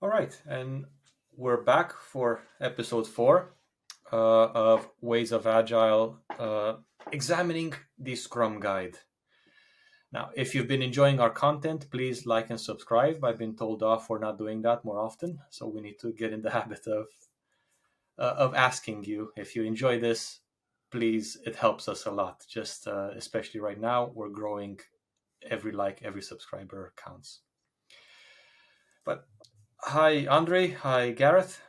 All right, and we're back for episode 4 of Ways of Agile, examining the Scrum Guide. Now, if you've been enjoying our content, please like and subscribe. I've been told off for not doing that more often, so we need to get in the habit of asking you if you enjoy this. Please, it helps us a lot. Just especially right now, we're growing. Every subscriber counts. But hi, Andrei. Hi, Gareth.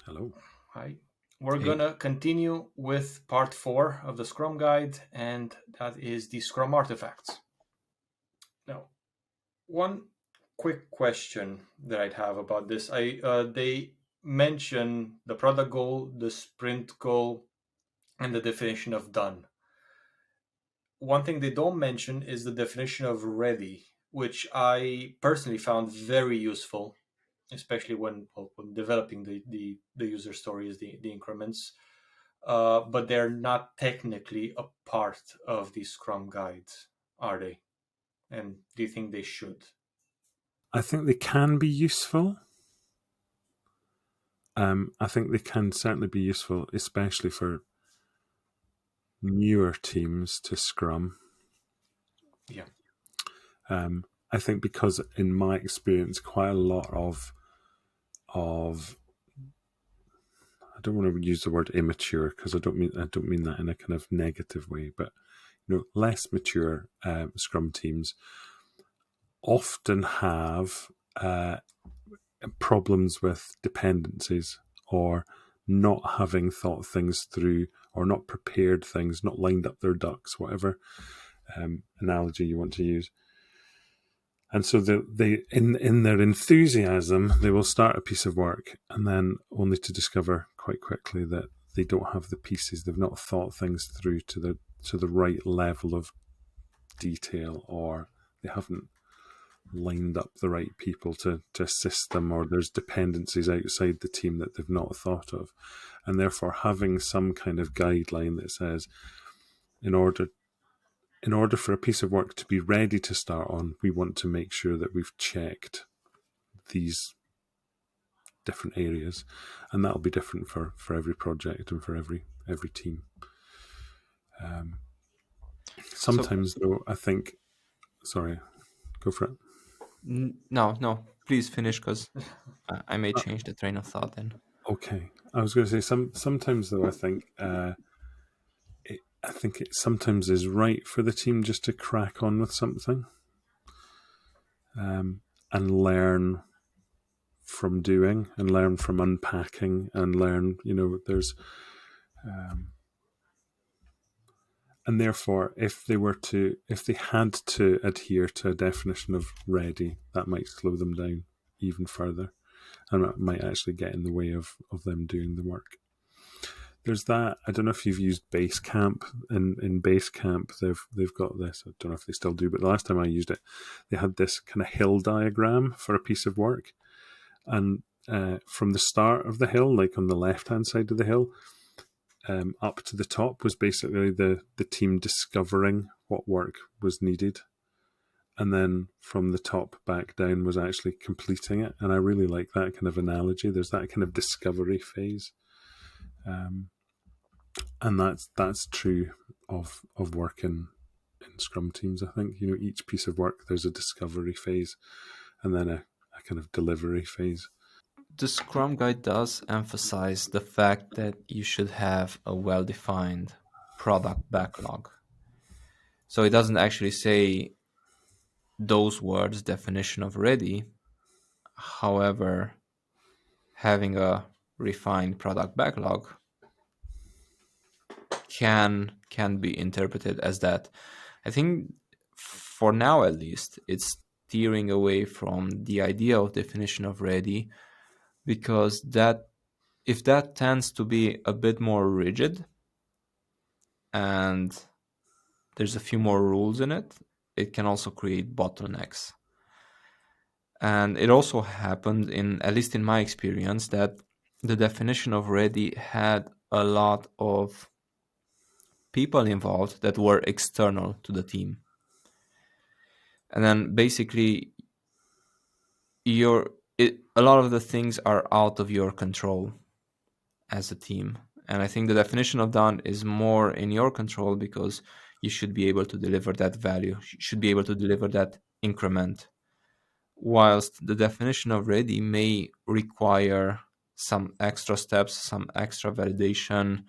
Hello. Hi. We're Hey. gonna continue with part 4 of the Scrum Guide, and that is the Scrum Artifacts. Now, one quick question that I'd have about this: they mention the product goal, the sprint goal, and the definition of done. One thing they don't mention is the definition of ready, which I personally found very useful, especially when developing the user stories, the increments. But they're not technically a part of the Scrum Guide, are they? And do you think they should? I think they can be useful. I think they can certainly be useful, especially for newer teams to Scrum. Yeah. I think because in my experience, quite a lot of I don't want to use the word immature because I don't mean that in a kind of negative way, but less mature Scrum teams often have problems with dependencies or not having thought things through or not prepared things, not lined up their ducks, whatever analogy you want to use. And so they in their enthusiasm, they will start a piece of work and then only to discover quite quickly that they don't have the pieces. They've not thought things through to the right level of detail, or they haven't lined up the right people to assist them, or there's dependencies outside the team that they've not thought of. And therefore having some kind of guideline that says in order for a piece of work to be ready to start on, we want to make sure that we've checked these different areas, and that'll be different for every project and for every team. Sometimes though, I think, sorry, go for it. No, please finish, because I may change the train of thought then. Okay, I was going to say sometimes though, I think it sometimes is right for the team just to crack on with something and learn from doing and learn from unpacking and learn, there's and therefore if they had to adhere to a definition of ready, that might slow them down even further, and that might actually get in the way of them doing the work. There's that. I don't know if you've used Basecamp. In Basecamp, they've got this. I don't know if they still do, but the last time I used it, they had this kind of hill diagram for a piece of work, and from the start of the hill, like on the left-hand side of the hill, up to the top was basically the team discovering what work was needed, and then from the top back down was actually completing it. And I really like that kind of analogy. There's that kind of discovery phase. And that's true of work in Scrum teams. I think each piece of work, there's a discovery phase and then a kind of delivery phase. The Scrum Guide does emphasize the fact that you should have a well-defined product backlog. So it doesn't actually say those words, definition of ready. However, having a refined product backlog can be interpreted as that. I think for now at least, it's steering away from the idea of definition of ready, because that if that tends to be a bit more rigid and there's a few more rules in it, it can also create bottlenecks. And it also happened, at least in my experience, that the definition of ready had a lot of people involved that were external to the team. And then basically a lot of the things are out of your control as a team. And I think the definition of done is more in your control, because you should be able to deliver that value, you should be able to deliver that increment. Whilst the definition of ready may require some extra steps, some extra validation,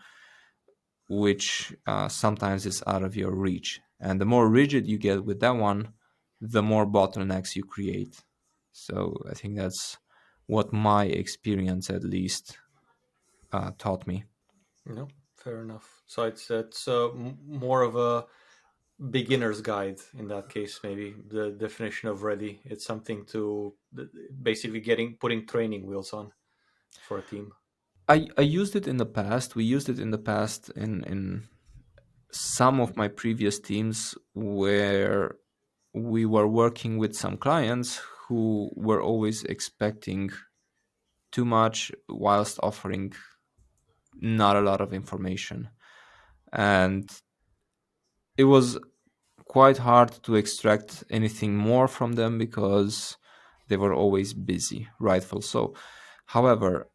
which sometimes is out of your reach. And the more rigid you get with that one, the more bottlenecks you create. So I think that's what my experience, at least, taught me. No, fair enough. So it's more of a beginner's guide in that case. Maybe the definition of ready. It's something to basically putting training wheels on for a team. I used it in the past. We used it in the past in some of my previous teams, where we were working with some clients who were always expecting too much whilst offering not a lot of information. And it was quite hard to extract anything more from them because they were always busy, rightful so. However,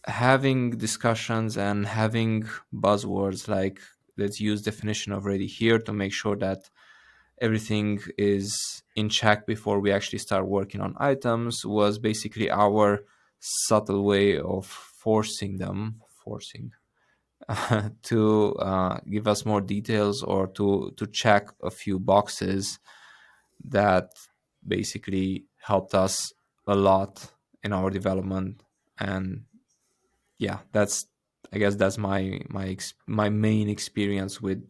having discussions and having buzzwords like let's use definition of ready here to make sure that everything is in check before we actually start working on items was basically our subtle way of forcing to give us more details, or to check a few boxes that basically helped us a lot in our development. And yeah, I guess that's my main experience with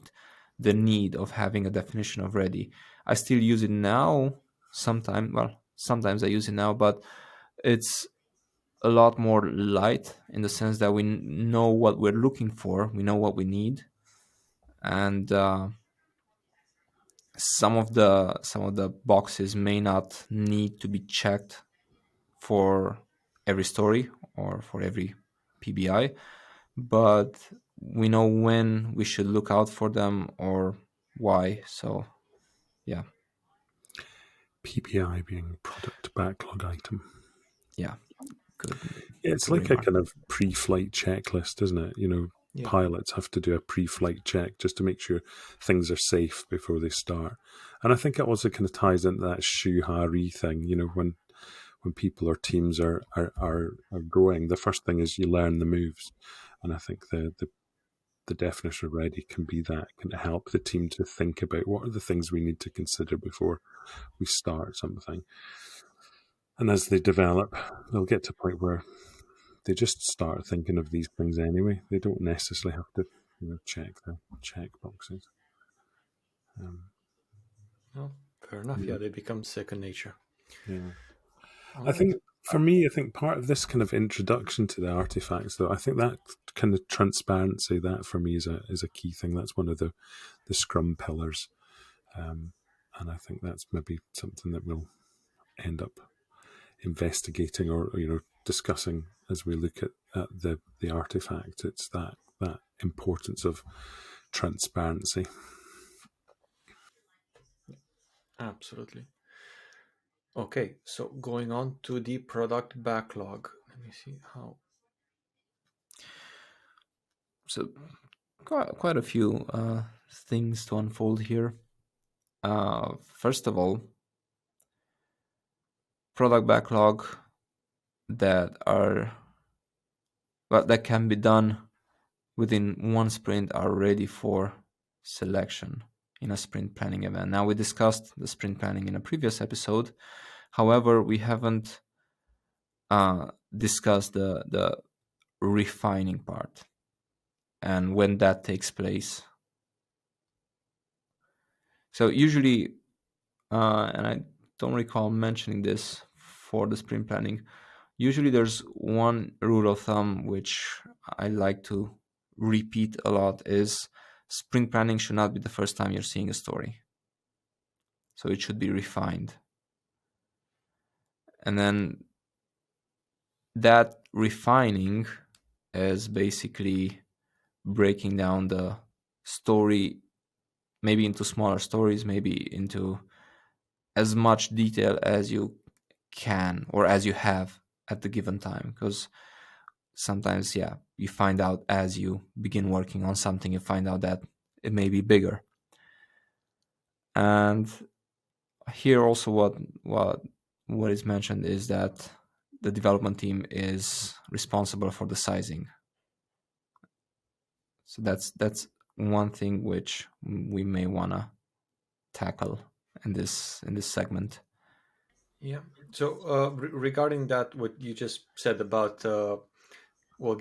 the need of having a definition of ready. I still use it now sometimes I use it now, but it's a lot more light in the sense that we know what we're looking for, we know what we need. And some of the boxes may not need to be checked for every story or for every PBI, but we know when we should look out for them or why. So yeah. PBI being product backlog item. Yeah, good. It's good like remark. a kind of pre-flight checklist, isn't it? Yeah. Pilots have to do a pre-flight check just to make sure things are safe before they start. And I think it also kind of ties into that shuhari thing. When people or teams are growing, the first thing is you learn the moves. And I think the definition of ready can be that, can help the team to think about what are the things we need to consider before we start something. And as they develop, they'll get to a point where they just start thinking of these things anyway. They don't necessarily have to check the check boxes. No, fair enough. Yeah, they become second nature. Yeah. All I right. think for me, part of this kind of introduction to the artifacts, though, I think that kind of transparency, that for me is a key thing. That's one of the Scrum pillars, and I think that's maybe something that we'll end up investigating or discussing as we look at the artifact. It's that importance of transparency. Absolutely. Okay, so going on to the product backlog. Let me see how. So quite a few things to unfold here. First of all, product backlog that can be done within one sprint are ready for selection in a sprint planning event. Now, we discussed the sprint planning in a previous episode. However, we haven't discussed the refining part and when that takes place. So usually, and I don't recall mentioning this for the sprint planning, usually there's one rule of thumb which I like to repeat a lot is sprint planning should not be the first time you're seeing a story. So it should be refined. And then that refining is basically breaking down the story maybe into smaller stories, maybe into as much detail as you can or as you have at the given time, because sometimes you find out as you begin working on something, you find out that it may be bigger. And here also what is mentioned is that the development team is responsible for the sizing. So that's one thing which we may want to tackle in this segment. Yeah. So regarding that, what you just said about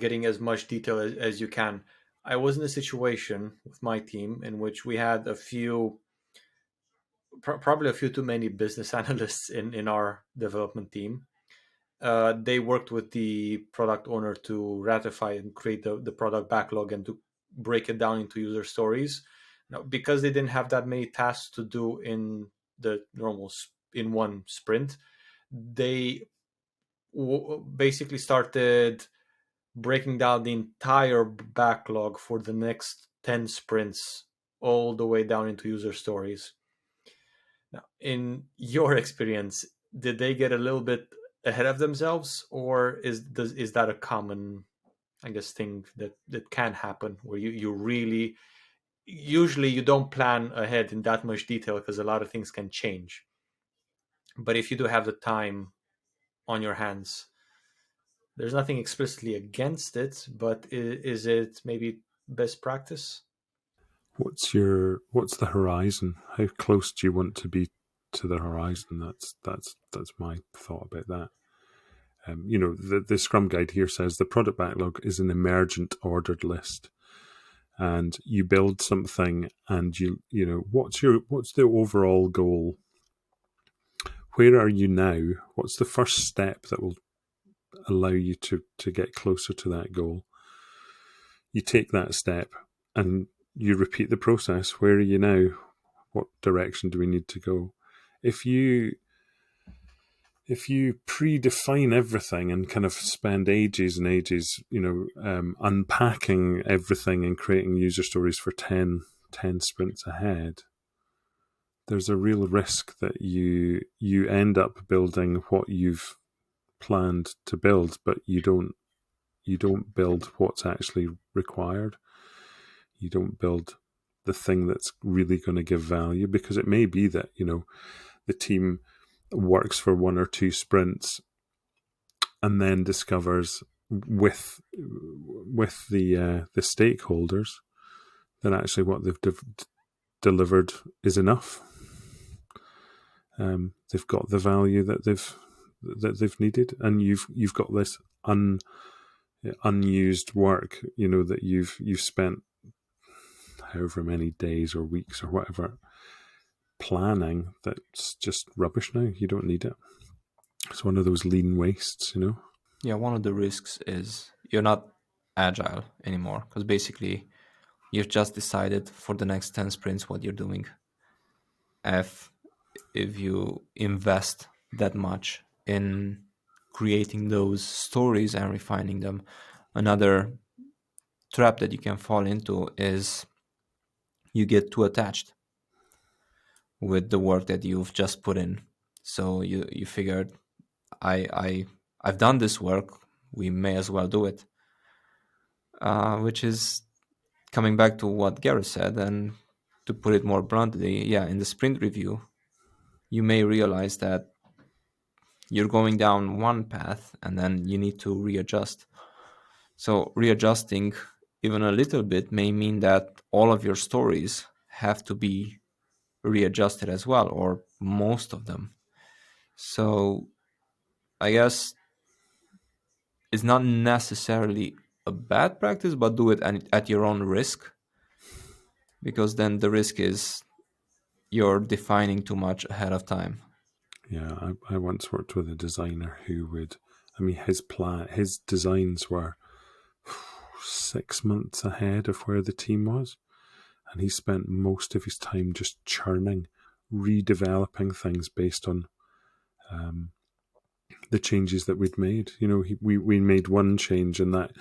getting as much detail as you can, I was in a situation with my team in which we had probably a few too many business analysts in our development team. They worked with the product owner to ratify and create the product backlog and to break it down into user stories. Now, because they didn't have that many tasks to do in the normal in one sprint, they basically started breaking down the entire backlog for the next 10 sprints all the way down into user stories. Now, in your experience, did they get a little bit ahead of themselves, or is that a common, I guess, thing that can happen where you really, usually you don't plan ahead in that much detail because a lot of things can change, but if you do have the time on your hands, there's nothing explicitly against it, but is it maybe best practice? What's the horizon? How close do you want to be to the horizon? That's my thought about that. The Scrum Guide here says the product backlog is an emergent ordered list, and you build something, and you know what's the overall goal? Where are you now? What's the first step that will allow you to get closer to that goal? You take that step and you repeat the process. Where are you now? What direction do we need to go? If you predefine everything and kind of spend ages and ages, unpacking everything and creating user stories for 10 sprints ahead, there's a real risk that you end up building what you've planned to build, but you don't build what's actually required. You don't build the thing that's really going to give value, because it may be that, the team works for 1 or 2 sprints and then discovers with the stakeholders that actually what they've delivered is enough. They've got the value that they've needed, and you've got this unused work, that you've spent however many days or weeks or whatever planning, that's just rubbish now. You don't need it. It's one of those lean wastes, Yeah, one of the risks is you're not agile anymore, because basically you've just decided for the next 10 sprints what you're doing. If you invest that much in creating those stories and refining them, another trap that you can fall into is you get too attached with the work that you've just put in. So you figured, I've done this work, we may as well do it. Which is coming back to what Gareth said, and to put it more bluntly, in the sprint review, you may realize that you're going down one path and then you need to readjust. So readjusting even a little bit may mean that all of your stories have to be readjusted as well, or most of them. So I guess it's not necessarily a bad practice, but do it at your own risk, because then the risk is you're defining too much ahead of time. Yeah, I once worked with a designer who would, his designs were 6 months ahead of where the team was, and he spent most of his time just churning, redeveloping things based on the changes that we'd made. We made one change, and that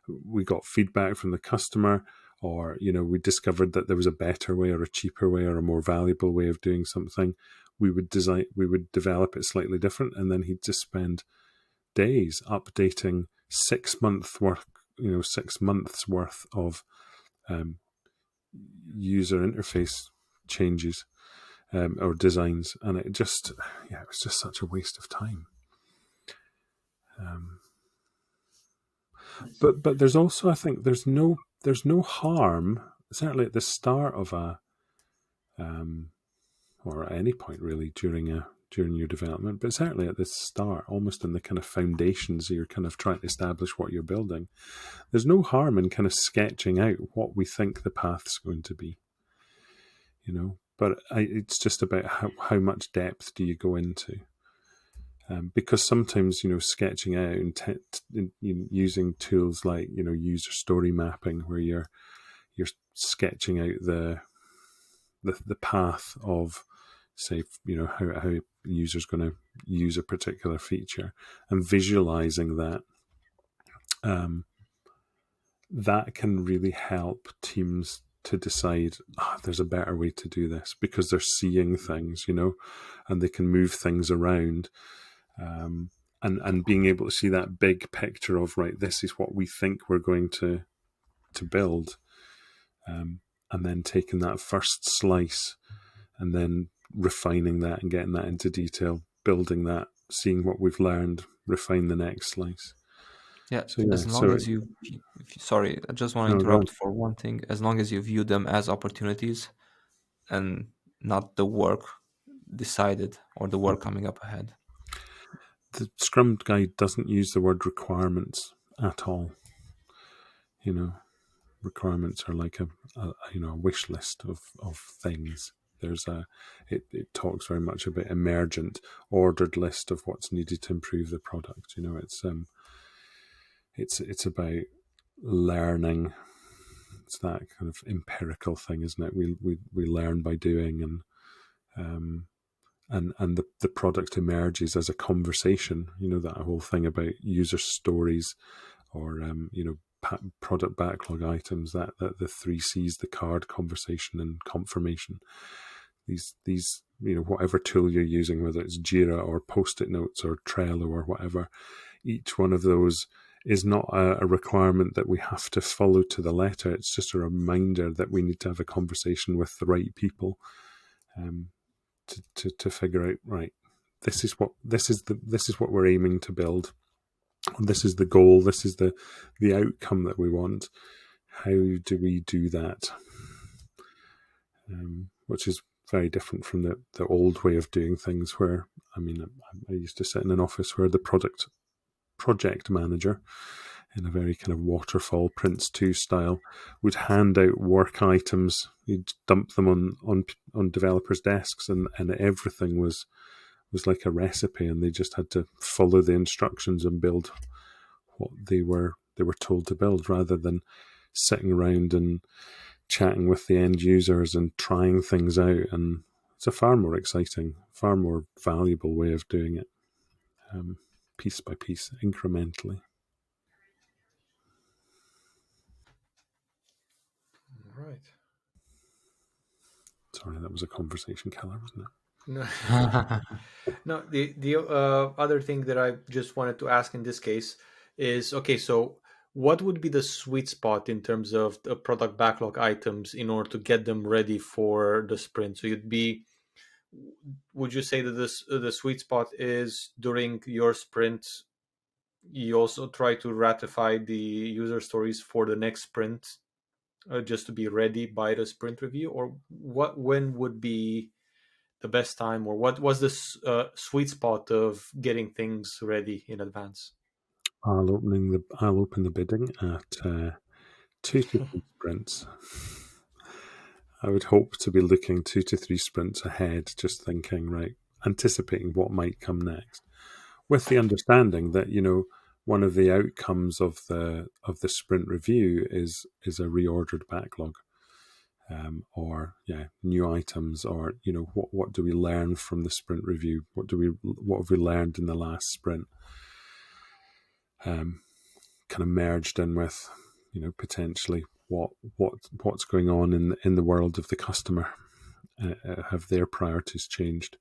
we got feedback from the customer, or we discovered that there was a better way or a cheaper way or a more valuable way of doing something. we would develop it slightly different, and then he'd just spend days updating 6 months worth of user interface changes or designs, and it was just such a waste of time. But there's also, I think, there's no harm, certainly at the start of or at any point really during your development, but certainly at the start, almost in the kind of foundations, you're kind of trying to establish what you're building. There's no harm in kind of sketching out what we think the path's going to be, but it's just about how much depth do you go into. Because sometimes, sketching out and using tools like, user story mapping, where you're sketching out the path of, say, how a user's going to use a particular feature, and visualizing that, that can really help teams to decide, there's a better way to do this, because they're seeing things, and they can move things around. And being able to see that big picture of, right, this is what we think we're going to build, and then taking that first slice and then refining that and getting that into detail, building that, seeing what we've learned, refine the next slice. Yeah, as long as sorry, I just want to interrupt for one thing. As long as you view them as opportunities and not the work decided or the work coming up ahead. The Scrum Guide doesn't use the word requirements at all. Requirements are like a wish list of things. It talks very much about emergent, ordered list of what's needed to improve the product. It's about learning. It's that kind of empirical thing, isn't it? We learn by doing, and the product emerges as a conversation. That whole thing about user stories, or product backlog items, that the 3 C's, the card, conversation, and confirmation. These whatever tool you're using, whether it's Jira or Post-it notes or Trello or whatever, each one of those is not a requirement that we have to follow to the letter. It's just a reminder that we need to have a conversation with the right people, to figure out, right, this is what we're aiming to build. This is the goal. This is the outcome that we want. How do we do that? Which is very different from the old way of doing things, where, I used to sit in an office where the project manager, in a very kind of waterfall Prince 2 style, would hand out work items. You'd dump them on developers' desks, and everything was like a recipe, and they just had to follow the instructions and build what they were told to build, rather than sitting around and chatting with the end users and trying things out. And it's a far more exciting, far more valuable way of doing it, piece by piece, incrementally. Right. Sorry, that was a conversation killer, wasn't it? No. The other thing that I just wanted to ask in this case is, okay, so what would be the sweet spot in terms of the product backlog items in order to get them ready for the sprint? So would you say that the sweet spot is during your sprint, you also try to ratify the user stories for the next sprint, just to be ready by the sprint review? Or when would be the best time, or what was the sweet spot of getting things ready in advance? I'll open the bidding at 2 to 3 sprints. I would hope to be looking 2 to 3 sprints ahead, just thinking, right, anticipating what might come next, with the understanding that, one of the outcomes of the sprint review is a reordered backlog, or new items, or what do we learn from the sprint review? What have we learned in the last sprint? Kind of merged in with, potentially what's going on in the world of the customer. Have their priorities changed?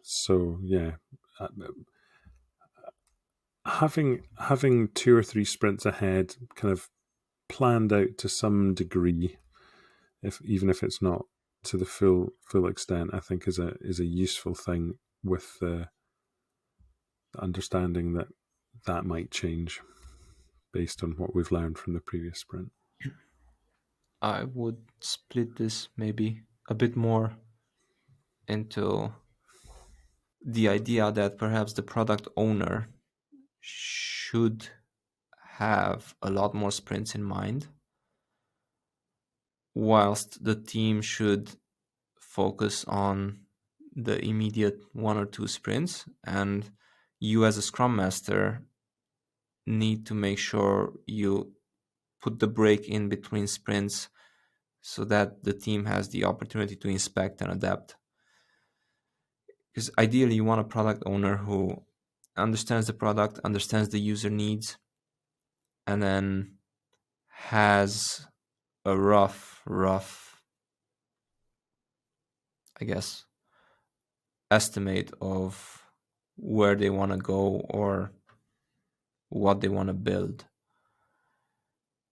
So yeah, having 2 or 3 sprints ahead, kind of planned out to some degree, even if it's not to the full extent, I think is a useful thing, with the understanding that that might change based on what we've learned from the previous sprint. I would split this maybe a bit more into the idea that perhaps the product owner should have a lot more sprints in mind, whilst the team should focus on the immediate 1 or 2 sprints, and you as a Scrum Master need to make sure you put the break in between sprints so that the team has the opportunity to inspect and adapt. Because ideally you want a product owner who understands the product, understands the user needs, and then has a rough, I guess, estimate of where they want to go or what they want to build.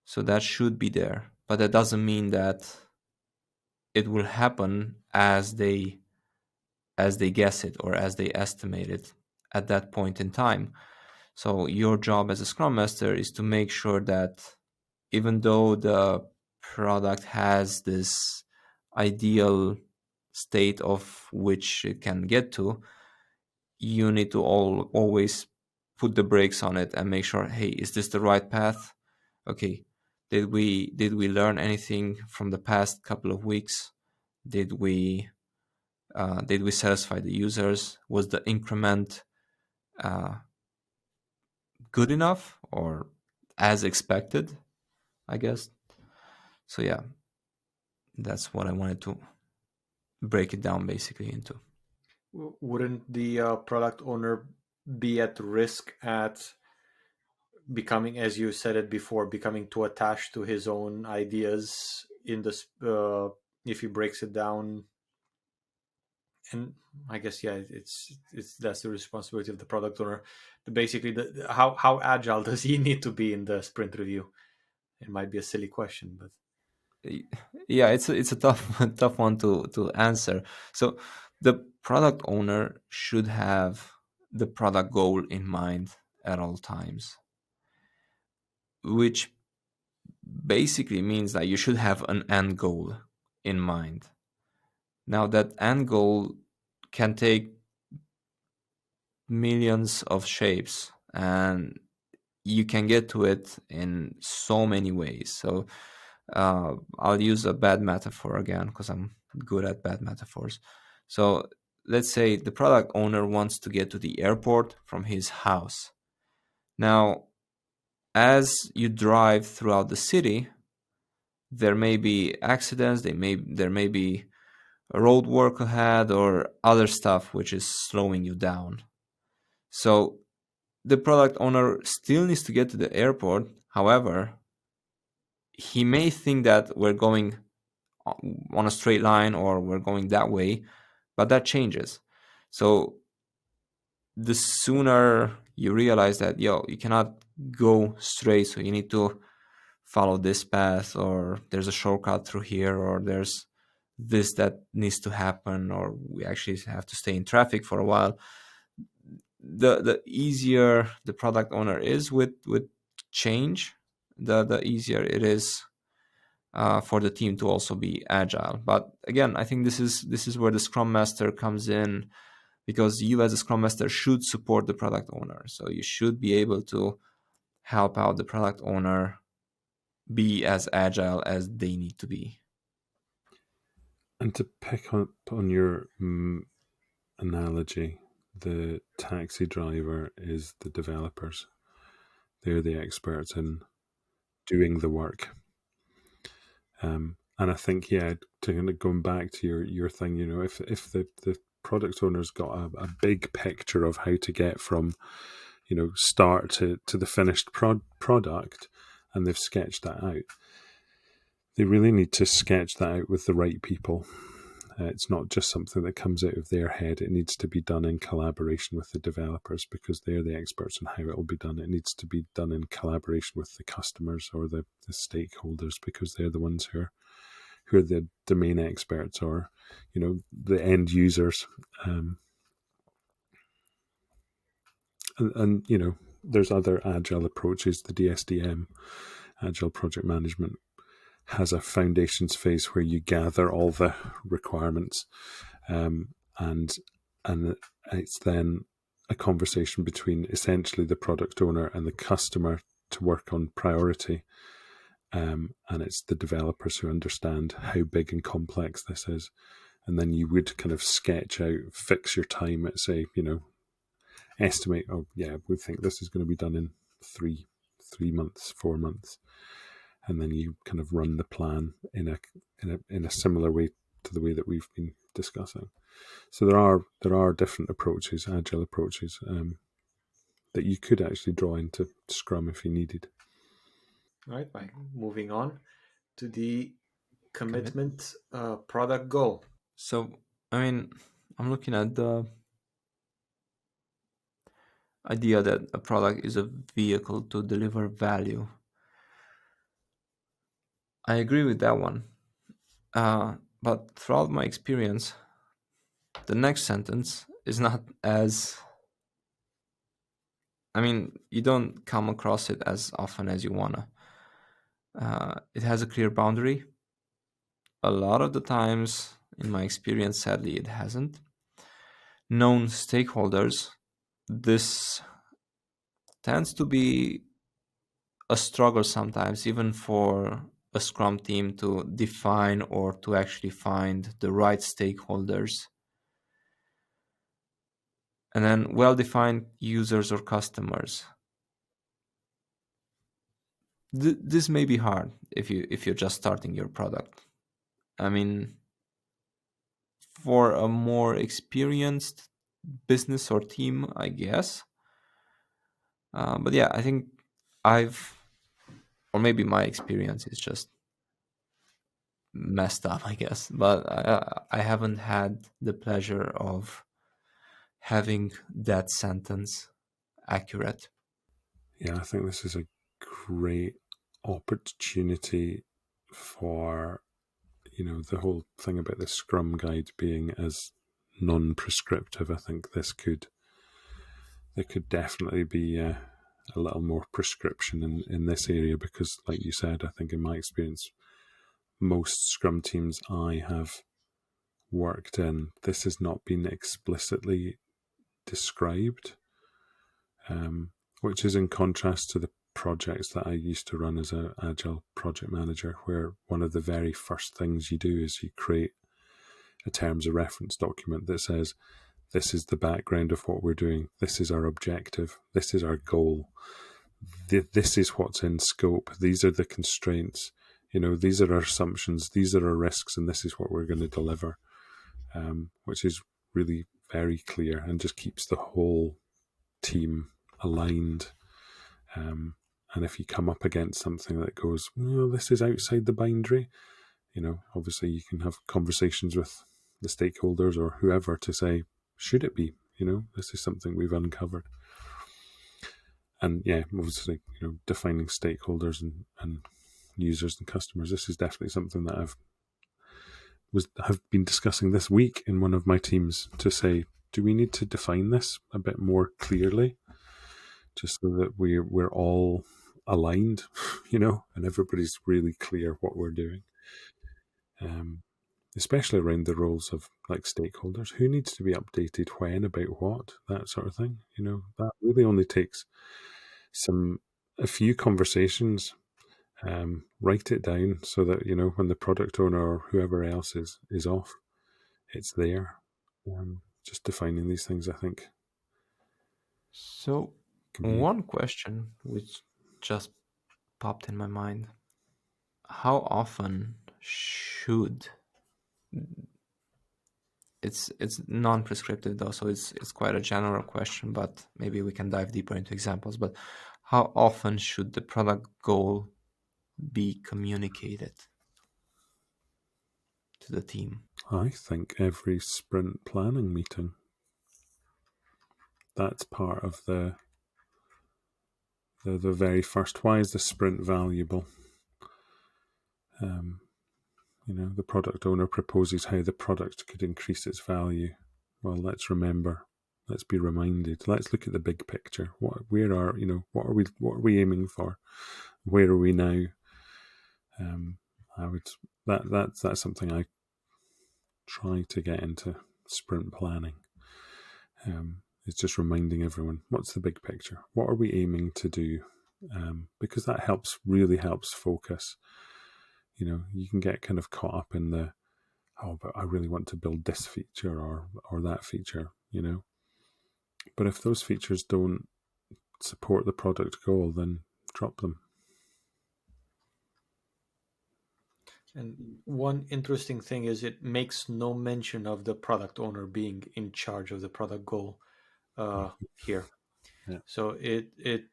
So that should be there, but that doesn't mean that it will happen as they guess it or as they estimate it at that point in time. So your job as a Scrum Master is to make sure that even though the product has this ideal state of which it can get to, you need to always put the brakes on it and make sure, hey, is this the right path? Okay, did we learn anything from the past couple of weeks? Did we satisfy the users? Was the increment good enough or as expected, I guess? So yeah, that's what I wanted to break it down basically into. Wouldn't the product owner be at risk at becoming, as you said it before, becoming too attached to his own ideas in this if he breaks it down? And I guess it's that's the responsibility of the product owner. Basically, how agile does he need to be in the sprint review? It might be a silly question, but yeah, it's a tough one to answer. So the product owner should have the product goal in mind at all times, which basically means that you should have an end goal in mind. Now that end goal can take millions of shapes, and you can get to it in so many ways. So I'll use a bad metaphor again because I'm good at bad metaphors. So let's say the product owner wants to get to the airport from his house. Now, as you drive throughout the city, there may be accidents, there may be a road work ahead or other stuff which is slowing you down. So the product owner still needs to get to the airport. However, he may think that we're going on a straight line or we're going that way, but that changes. So the sooner you realize that, you cannot go straight, so you need to follow this path, or there's a shortcut through here, or there's this that needs to happen, or we actually have to stay in traffic for a while. The easier the product owner is with change, the easier it is for the team to also be agile. But again, I think this is where the Scrum Master comes in, because you as a Scrum Master should support the product owner. So you should be able to help out the product owner be as agile as they need to be. And to pick up on your analogy, the taxi driver is the developers. They're the experts in doing the work. And I think, to kind of going back to your thing, if the product owner's got a big picture of how to get from, start to the finished product, and they've sketched that out, they really need to sketch that out with the right people. It's not just something that comes out of their head. It needs to be done in collaboration with the developers because they're the experts on how it will be done. It needs to be done in collaboration with the customers or the stakeholders because they're the ones who are the domain experts or, the end users. And there's other agile approaches. The DSDM, Agile Project Management, has a foundations phase where you gather all the requirements, and it's then a conversation between essentially the product owner and the customer to work on priority, and it's the developers who understand how big and complex this is, and then you would kind of sketch out, fix your time at, say, estimate, we think this is going to be done in 3 months, 4 months, and then you kind of run the plan in a similar way to the way that we've been discussing. So there are different approaches, agile approaches, that you could actually draw into Scrum if you needed. Right. Moving on to the commitment product goal. So, I'm looking at the idea that a product is a vehicle to deliver value. I agree with that one. But throughout my experience, the next sentence is not as... you don't come across it as often as you wanna. It has a clear boundary. A lot of the times, in my experience, sadly, it hasn't. Known stakeholders, this tends to be a struggle sometimes, even for a Scrum team to define or to actually find the right stakeholders. And then well-defined users or customers. This may be hard if you're just starting your product. For a more experienced business or team, I guess. But yeah, I think or maybe my experience is just messed up, I guess. But I haven't had the pleasure of having that sentence accurate. Yeah, I think this is a great opportunity for, the whole thing about the Scrum Guide being as non-prescriptive. I think there could definitely be a little more prescription in this area because, like you said, I think in my experience, most Scrum teams I have worked in, this has not been explicitly described, which is in contrast to the projects that I used to run as an Agile project manager, where one of the very first things you do is you create a terms of reference document that says, this is the background of what we're doing, this is our objective, this is our goal, this is what's in scope, these are the constraints, these are our assumptions, these are our risks, and this is what we're going to deliver, which is really very clear and just keeps the whole team aligned. And if you come up against something that goes, this is outside the boundary, obviously you can have conversations with the stakeholders or whoever to say, should it be? This is something we've uncovered. And yeah, obviously, defining stakeholders and users and customers. This is definitely something that have been discussing this week in one of my teams to say, do we need to define this a bit more clearly, just so that we're all aligned, and everybody's really clear what we're doing. Especially around the roles of like stakeholders, who needs to be updated when about what, that sort of thing. That really only takes a few conversations. Write it down so that when the product owner or whoever else is off, it's there. Just defining these things, I think. So one question which just popped in my mind: how often should... It's non-prescriptive though, so it's quite a general question, but maybe we can dive deeper into examples. But how often should the product goal be communicated? to the team? I think every sprint planning meeting. That's part of the very first. Why is the sprint valuable? The product owner proposes how the product could increase its value. Well, let's be reminded. Let's look at the big picture. What are we aiming for? Where are we now? That's something I try to get into sprint planning. It's just reminding everyone, what's the big picture? What are we aiming to do? Because that really helps focus. You can get kind of caught up in but I really want to build this feature or that feature, But if those features don't support the product goal, then drop them. And one interesting thing is it makes no mention of the product owner being in charge of the product goal here. Yeah. So it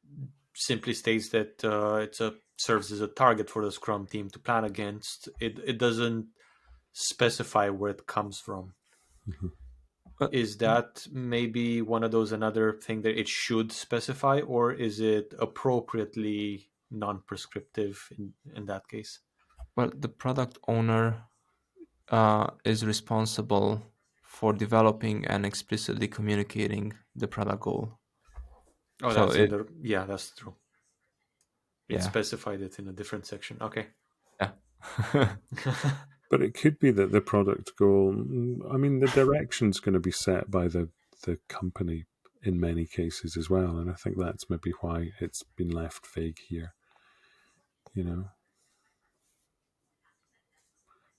simply states that it serves as a target for the Scrum team to plan against. It doesn't specify where it comes from. Mm-hmm. Is that maybe one of those another thing that it should specify, or is it appropriately non-prescriptive in that case? Well, the product owner is responsible for developing and explicitly communicating the product goal. Oh, So that's true. It specified it in a different section. Okay. Yeah. But it could be that the product goal, the direction's going to be set by the company in many cases as well. And I think that's maybe why it's been left vague here.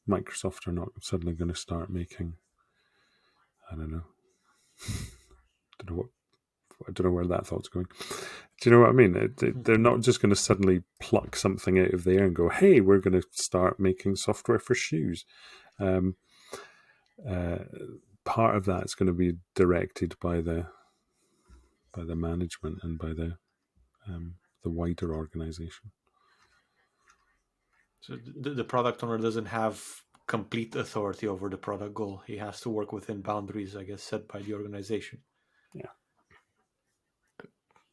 Microsoft are not suddenly going to start making, I don't know. I don't know where that thought's going. Do you know what I mean? They're not just going to suddenly pluck something out of the air and go, hey, we're going to start making software for shoes. Part of that's going to be directed by the management and by the wider organization. So the product owner doesn't have complete authority over the product goal. He has to work within boundaries, I guess, set by the organization.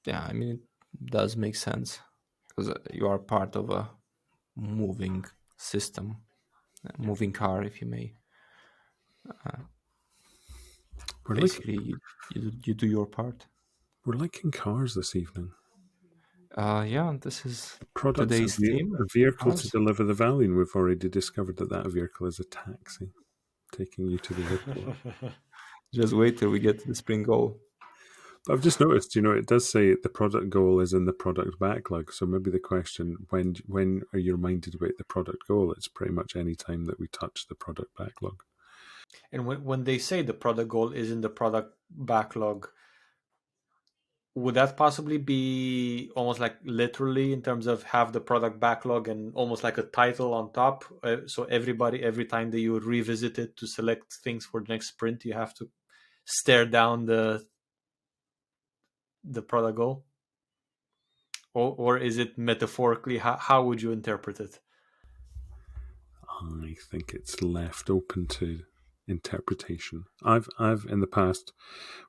Yeah, it does make sense because you are part of a moving system, a moving car, if you may. Basically, you do your part. We're liking cars this evening. This is Products today's theme. A vehicle to deliver the value, and we've already discovered that vehicle is a taxi taking you to the airport. Just wait till we get to the sprint goal. But I've just noticed, it does say the product goal is in the product backlog. So maybe the question, when are you reminded about the product goal? It's pretty much any time that we touch the product backlog. And when they say the product goal is in the product backlog, would that possibly be almost like literally in terms of have the product backlog and almost like a title on top? So every time that you revisit it to select things for the next sprint, you have to stare down the product goal? Or is it metaphorically? How would you interpret it? I think it's left open to interpretation. I've in the past,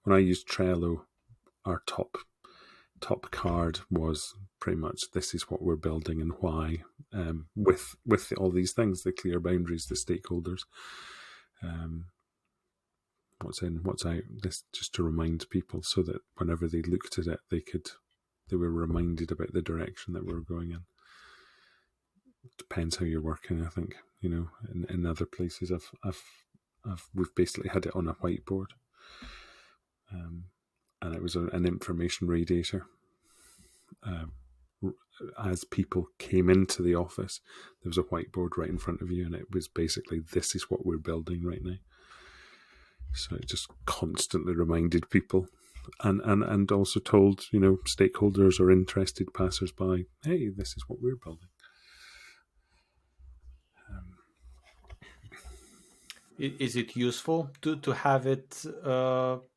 when I used Trello, our top card was pretty much this is what we're building and why, with all these things, the clear boundaries, the stakeholders, what's in, what's out, this just to remind people so that whenever they looked at it, they were reminded about the direction that we're going in. Depends how you're working, I think. In other places, we've basically had it on a whiteboard, and it was an information radiator. As people came into the office, there was a whiteboard right in front of you, and it was basically, this is what we're building right now. So it just constantly reminded people, and also told stakeholders or interested passers-by, hey, this is what we're building. Is it useful to have it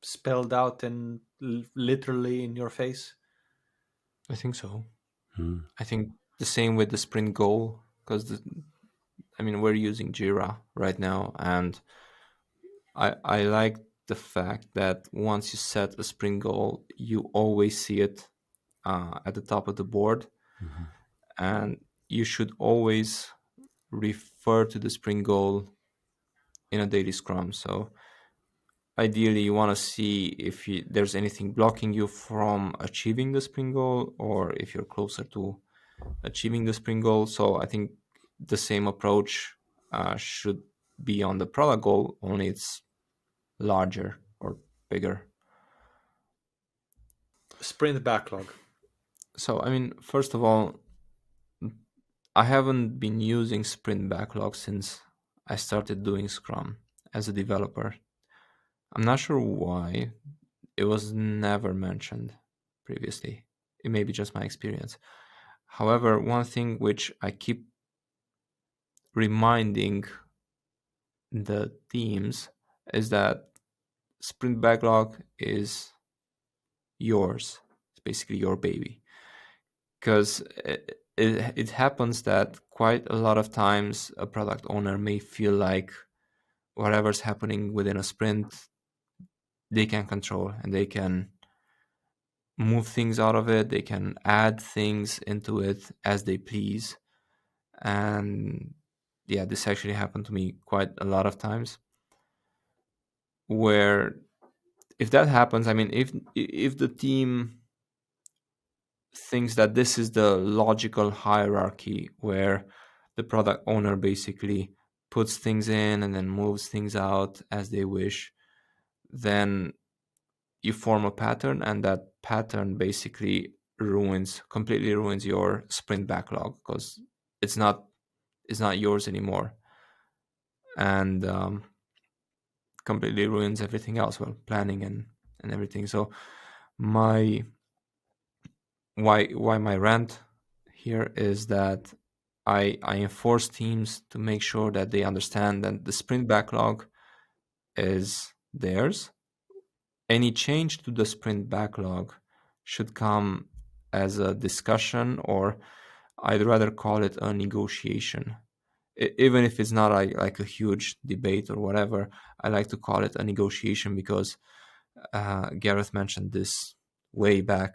spelled out and literally in your face? I think so. I think the same with the sprint goal, because I mean, we're using Jira right now, and I like the fact that once you set a sprint goal, you always see it at the top of the board, Mm-hmm. and you should always refer to the sprint goal in a daily scrum. So ideally, you want to see if there's anything blocking you from achieving the sprint goal, or if you're closer to achieving the sprint goal. So I think the same approach should be on the product goal, only it's larger or bigger. Sprint backlog. So, I mean, first of all, I haven't been using sprint backlog since I started doing Scrum as a developer. I'm not sure why. It was never mentioned previously. It may be just my experience. However, one thing which I keep reminding the teams is that sprint backlog is yours. It's basically your baby. Because it happens that quite a lot of times a product owner may feel like whatever's happening within a sprint, they can control, and they can move things out of it. They can add things into it as they please. And yeah, this actually happened to me quite a lot of times, where if that happens, I mean, if the team thinks that this is the logical hierarchy where the product owner basically puts things in and then moves things out as they wish, then you form a pattern, and that pattern basically completely ruins your sprint backlog, because it's not yours anymore, and completely ruins everything else, well, planning and everything. So my why my rant here is that I enforce teams to make sure that they understand that the sprint backlog is theirs. Any change to the sprint backlog should come as a discussion, or I'd rather call it a negotiation. Even if it's not like a huge debate or whatever, I like to call it a negotiation, because Gareth mentioned this way back,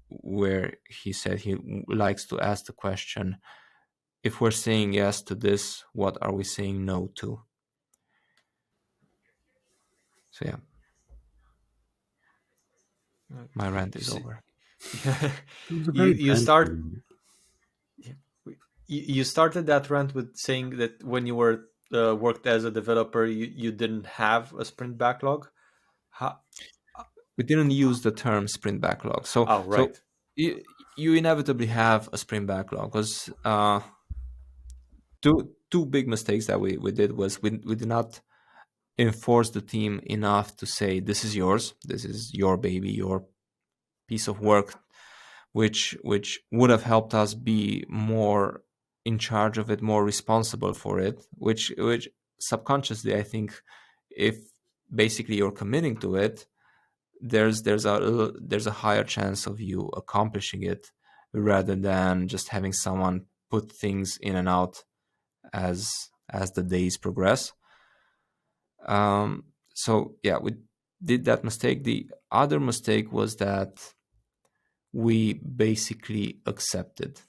where he said he likes to ask the question, if we're saying yes to this, what are we saying no to? So yeah, my rant is over. It was a you very you start genuine- you started that rant with saying that when you were worked as a developer, you didn't have a sprint backlog. How? We didn't use the term sprint backlog. So Oh, right. you inevitably have a sprint backlog, because two big mistakes that we did was we did not enforce the team enough to say, this is yours, this is your baby, your piece of work, which would have helped us be more in charge of it, more responsible for it, which subconsciously, I think, if basically you're committing to it, there's a higher chance of you accomplishing it, rather than just having someone put things in and out as the days progress. So yeah, we did that mistake. The other mistake was that we basically accepted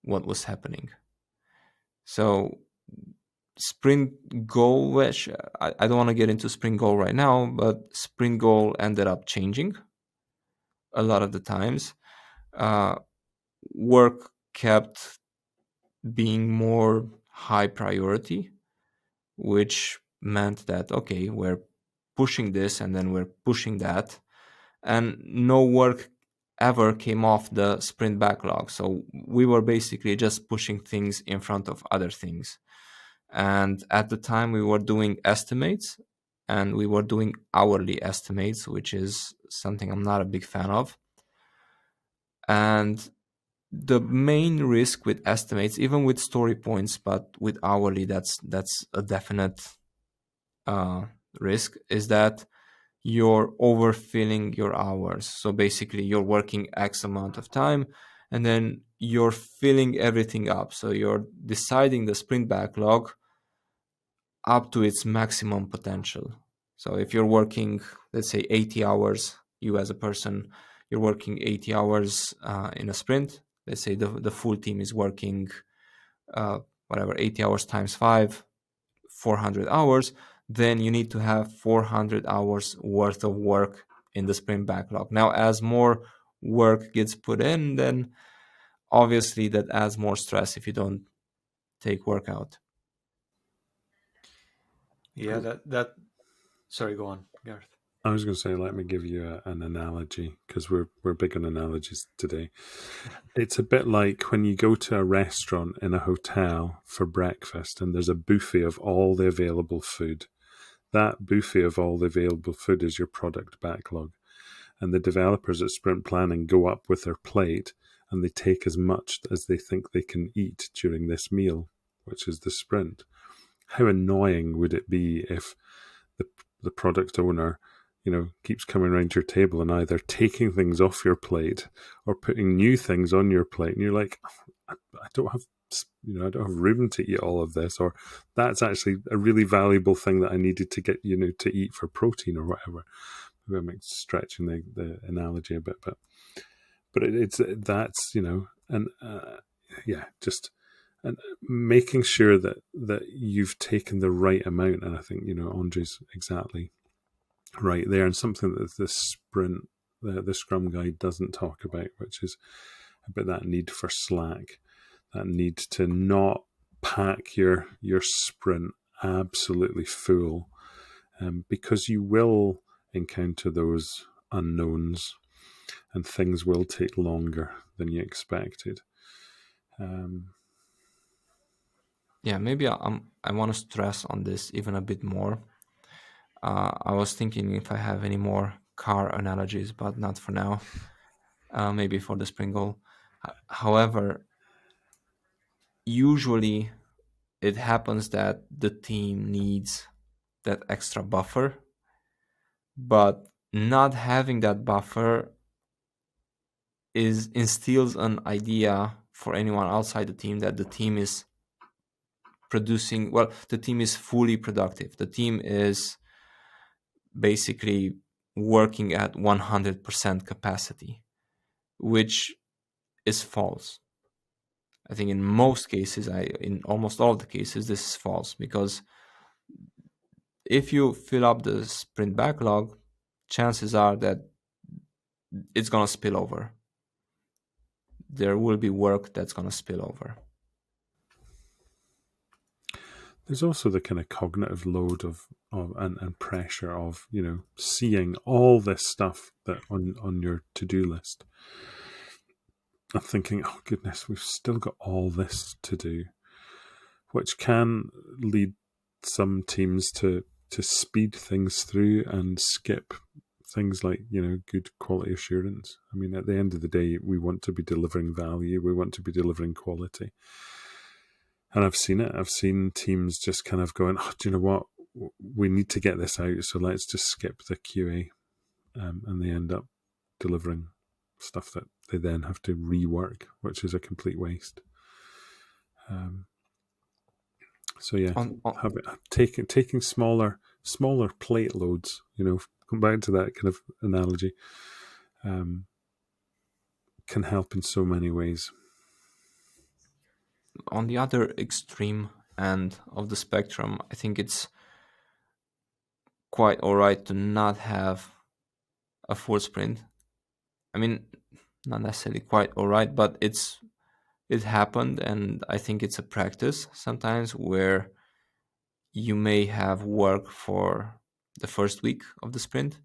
what was happening. So sprint goal, which I don't want to get into sprint goal right now, but sprint goal ended up changing a lot of the times. Work kept being more high priority, which meant that, okay, we're pushing this and then we're pushing that, and no work ever came off the sprint backlog. So we were basically just pushing things in front of other things. And at the time we were doing estimates, and we were doing hourly estimates, which is something I'm not a big fan of. And the main risk with estimates, even with story points, but with hourly, that's a definite risk, is that you're overfilling your hours. So basically you're working X amount of time, and then you're filling everything up. So you're deciding the sprint backlog up to its maximum potential. So if you're working, let's say 80 hours, you as a person, you're working 80 hours in a sprint. Let's say the full team is working whatever, 80 hours times 5, 400 hours. Then you need to have 400 hours worth of work in the sprint backlog. Now, as more work gets put in, then obviously that adds more stress if you don't take work out. Yeah, that. Sorry, go on, Gareth. I was going to say, let me give you an analogy, because we're big on analogies today. It's a bit like when you go to a restaurant in a hotel for breakfast and there's a buffet of all the available food. That buffet of all the available food is your product backlog. And the developers at sprint planning go up with their plate and they take as much as they think they can eat during this meal, which is the sprint. How annoying would it be if the product owner, keeps coming around your table and either taking things off your plate or putting new things on your plate, and you're like, I don't have, I don't have room to eat all of this, or that's actually a really valuable thing that I needed to get, to eat for protein or whatever. Maybe I'm stretching the analogy a bit, but that's and just and making sure that you've taken the right amount. And I think Andrei's exactly right there, and something that the sprint, the Scrum Guide doesn't talk about, which is about that need for slack, that need to not pack your sprint absolutely full, because you will encounter those unknowns and things will take longer than you expected. Maybe I want to stress on this even a bit more. I was thinking if I have any more car analogies, but not for now. Maybe for the sprint goal. However, usually it happens that the team needs that extra buffer, but not having that buffer instills an idea for anyone outside the team that the team is producing, the team is fully productive. The team is basically working at 100% capacity, which is false. I think in most cases, in almost all of the cases, this is false, because if you fill up the sprint backlog, chances are that it's going to spill over. There will be work that's going to spill over. There's also the kind of cognitive load of and pressure of seeing all this stuff that on your to-do list. I'm thinking, oh goodness, we've still got all this to do, which can lead some teams to speed things through and skip things like good quality assurance. I mean, at the end of the day, we want to be delivering value, we want to be delivering quality. And I've seen it. I've seen teams just kind of going, oh, do you know what? We need to get this out, so let's just skip the QA. And they end up delivering stuff that they then have to rework, which is a complete waste. So yeah, taking smaller plate loads, come back to that kind of analogy, can help in so many ways. On the other extreme end of the spectrum, I think it's quite all right to not have a full sprint. I mean, not necessarily quite all right, but it happened, and I think it's a practice sometimes where you may have work for the first week of the sprint,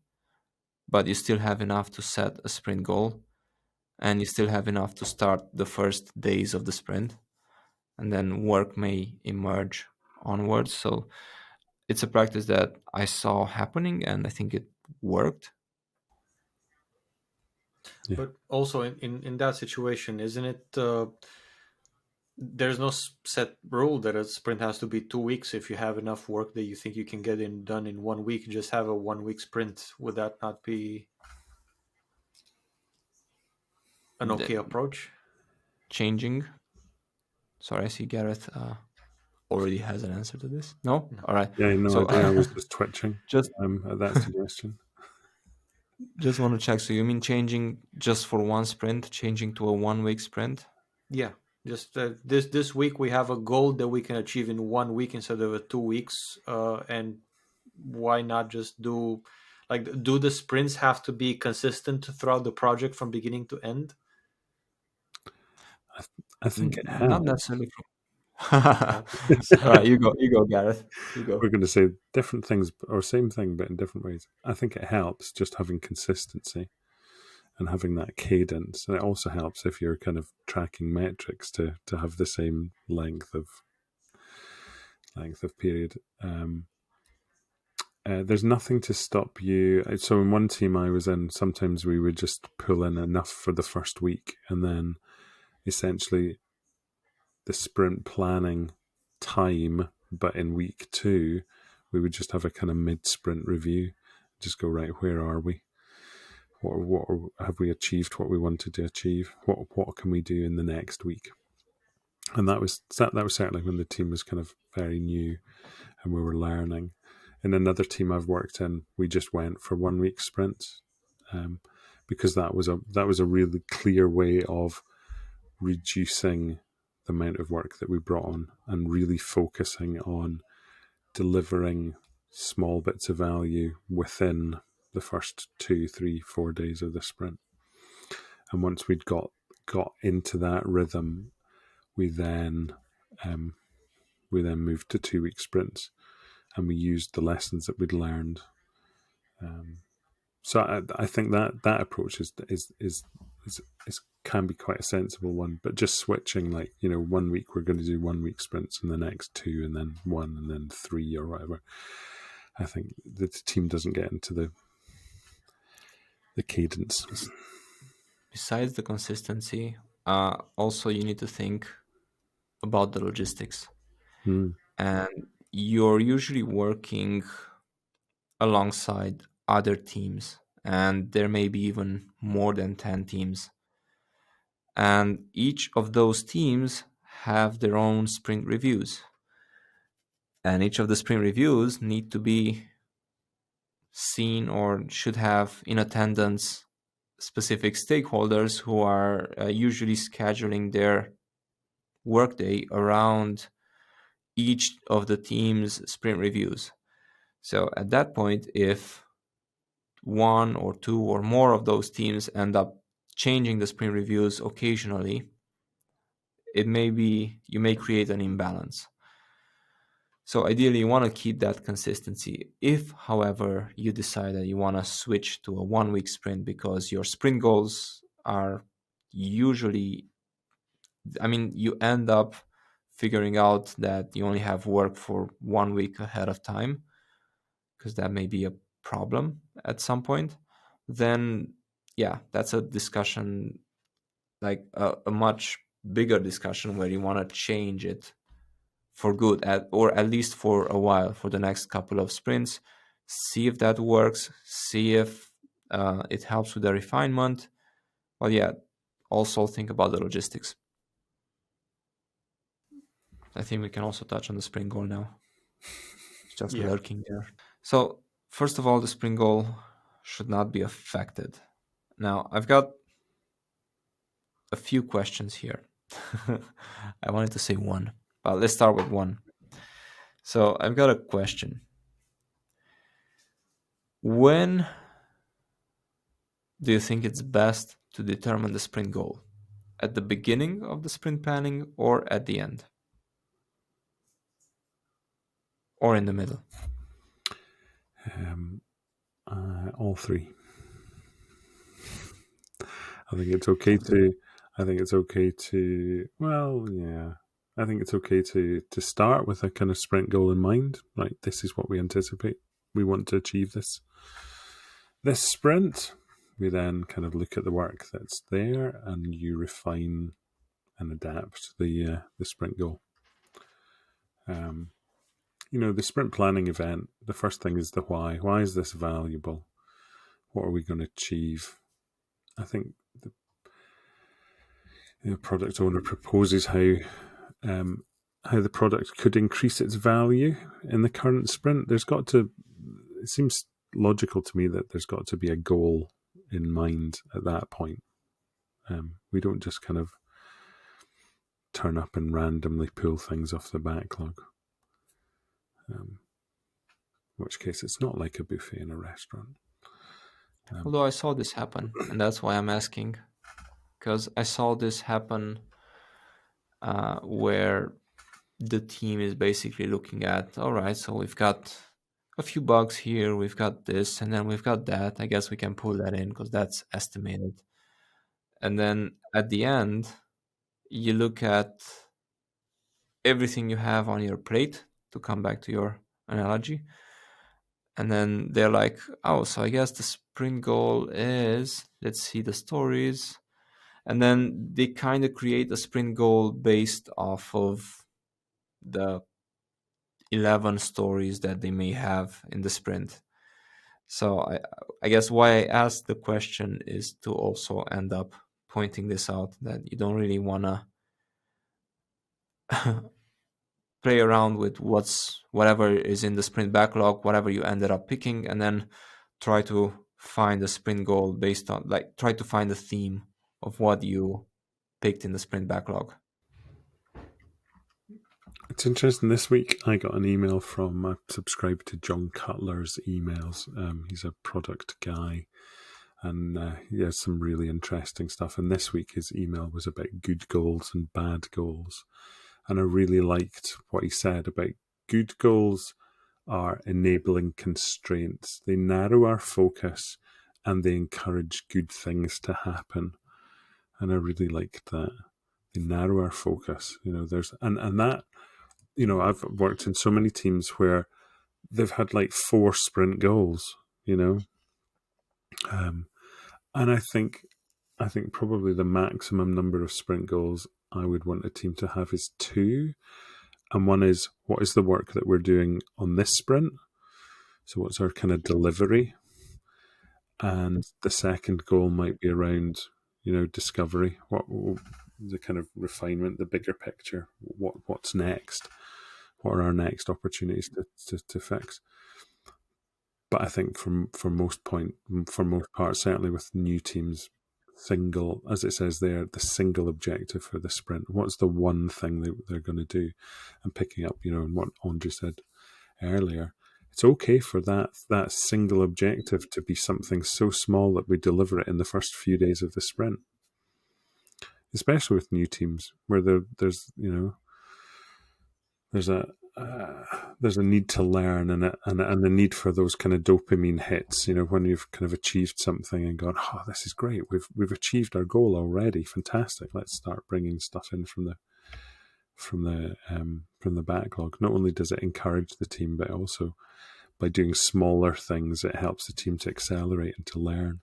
but you still have enough to set a sprint goal, and you still have enough to start the first days of the sprint, and then work may emerge onwards. So it's a practice that I saw happening, and I think it worked. Yeah. But also in that situation, isn't it? There's no set rule that a sprint has to be 2 weeks. If you have enough work that you think you can get done in 1 week, just have a 1 week sprint. Would that not be an okay approach? changing? Sorry, I see Gareth already has an answer to this. No? All right. Yeah, no So idea. I was just twitching just at that suggestion. just want to check. So you mean changing just for one sprint, changing to a 1 week sprint? Yeah, just this week we have a goal that we can achieve in 1 week instead of 2 weeks, and why not just do the sprints have to be consistent throughout the project from beginning to end? I think it Not helps. necessarily. All right, you go, Gareth. You go. We're going to say different things or same thing, but in different ways. I think it helps just having consistency and having that cadence. And it also helps if you're kind of tracking metrics to have the same length of period. There's nothing to stop you. So in one team I was in, sometimes we would just pull in enough for the first week, and then essentially the sprint planning time, but in week 2 we would just have a kind of mid-sprint review, just go, right, where are we, what have we achieved what we wanted to achieve, what can we do in the next week. And that was certainly when the team was kind of very new and we were learning. In another team I've worked in, we just went for 1 week sprints, because that was a really clear way of reducing the amount of work that we brought on and really focusing on delivering small bits of value within the first 2, 3, 4 days of the sprint. And once we'd got into that rhythm, we then moved to 2 week sprints, and we used the lessons that we'd learned. So I think that approach is can be quite a sensible one. But just switching, 1 week we're going to do 1 week sprints, and the next 2, and then 1, and then 3, or whatever. I think the team doesn't get into the cadence. Besides the consistency, also you need to think about the logistics. And you're usually working alongside other teams, and there may be even more than 10 teams. And each of those teams have their own sprint reviews. And each of the sprint reviews need to be seen or should have in attendance specific stakeholders who are usually scheduling their workday around each of the team's sprint reviews. So at that point, if 1 or 2 or more of those teams end up changing the sprint reviews occasionally, you may create an imbalance. So ideally, you want to keep that consistency. If, however, you decide that you want to switch to a 1 week sprint because your sprint goals are usually, you end up figuring out that you only have work for 1 week ahead of time, because that may be a problem at some point, then yeah, that's a discussion, like a much bigger discussion where you want to change it for good, or at least for a while, for the next couple of sprints. See if that works, see if it helps with the refinement. But yeah, also think about the logistics. I think we can also touch on the sprint goal now. It's just lurking there. So first of all, the sprint goal should not be affected. Now, I've got a few questions here. I wanted to say one, but let's start with one. So I've got a question. When do you think it's best to determine the sprint goal? At the beginning of the sprint planning, or at the end? Or in the middle? All 3. I think it's okay to. Well, yeah. I think it's okay to start with a kind of sprint goal in mind. Right, this is what we anticipate. We want to achieve this sprint. We then kind of look at the work that's there, and you refine and adapt the sprint goal. The sprint planning event, the first thing is the why. Why is this valuable? What are we going to achieve? I think the product owner proposes how the product could increase its value in the current sprint. It seems logical to me that there's got to be a goal in mind at that point. We don't just kind of turn up and randomly pull things off the backlog. In which case, it's not like a buffet in a restaurant. Although I saw this happen, and that's why I'm asking, because I saw this happen where the team is basically looking at, all right, so we've got a few bugs here, we've got this, and then we've got that. I guess we can pull that in because that's estimated. And then at the end, you look at everything you have on your plate, to come back to your analogy, and then they're like, oh, so I guess the sprint goal is, let's see the stories. And then they kind of create a sprint goal based off of the 11 stories that they may have in the sprint. So I guess why I asked the question is to also end up pointing this out, that you don't really want to play around with whatever is in the sprint backlog, whatever you ended up picking, and then try to find a sprint goal based on, like, try to find a theme of what you picked in the sprint backlog. It's interesting. This week I got an email from, I subscribed to John Cutler's emails. He's a product guy, and he has some really interesting stuff. And this week his email was about good goals and bad goals. And I really liked what he said about good goals are enabling constraints. They narrow our focus and they encourage good things to happen. And I really liked that. They narrow our focus. There's and that, I've worked in so many teams where they've had like 4 sprint goals, and I think probably the maximum number of sprint goals I would want a team to have is 2. And one is, what is the work that we're doing on this sprint? So what's our kind of delivery? And the second goal might be around, discovery. What the kind of refinement, the bigger picture? What's next? What are our next opportunities to fix? But I think for most part, certainly with new teams, single, as it says there, the single objective for the sprint. What's the one thing they're going to do? And picking up, and what Andrei said earlier, it's okay for that single objective to be something so small that we deliver it in the first few days of the sprint. Especially with new teams, where there's a need to learn and a need for those kind of dopamine hits. When you've kind of achieved something and gone, oh, this is great. We've achieved our goal already. Fantastic. Let's start bringing stuff in from the backlog. Not only does it encourage the team, but also by doing smaller things, it helps the team to accelerate and to learn.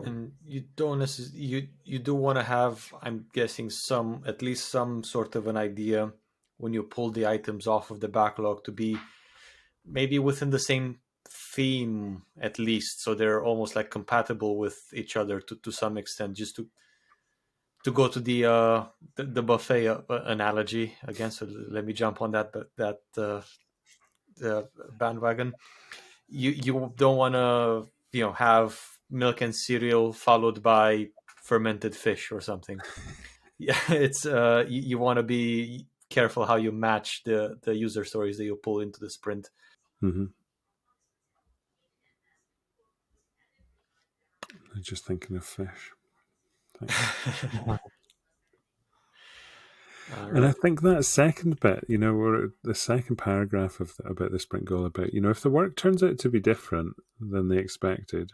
And you don't necessarily, you do want to have, I'm guessing, at least some sort of an idea when you pull the items off of the backlog to be maybe within the same theme at least, so they're almost like compatible with each other to some extent. Just to go to the buffet analogy again. So let me jump on that the bandwagon. You don't want to have milk and cereal followed by fermented fish or something. Yeah, it's you want to be careful how you match the user stories that you pull into the sprint. Mm-hmm. I'm just thinking of fish. And I think that second bit, or the second paragraph about the sprint goal, about, if the work turns out to be different than they expected,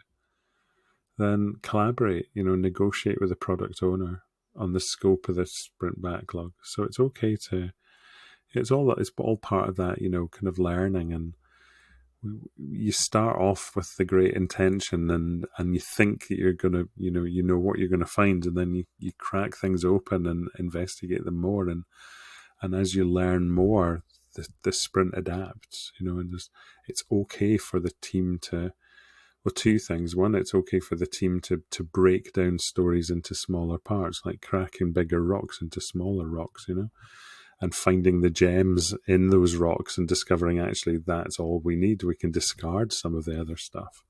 then collaborate, negotiate with the product owner on the scope of the sprint backlog. So it's okay it's all part of that, kind of learning. And you start off with the great intention and you think that you're going to, what you're going to find. And then you crack things open and investigate them more. And as you learn more, the sprint adapts, and it's okay for the team to, Well, two things. One, it's okay for the team to break down stories into smaller parts, like cracking bigger rocks into smaller rocks, and finding the gems in those rocks and discovering actually that's all we need. We can discard some of the other stuff.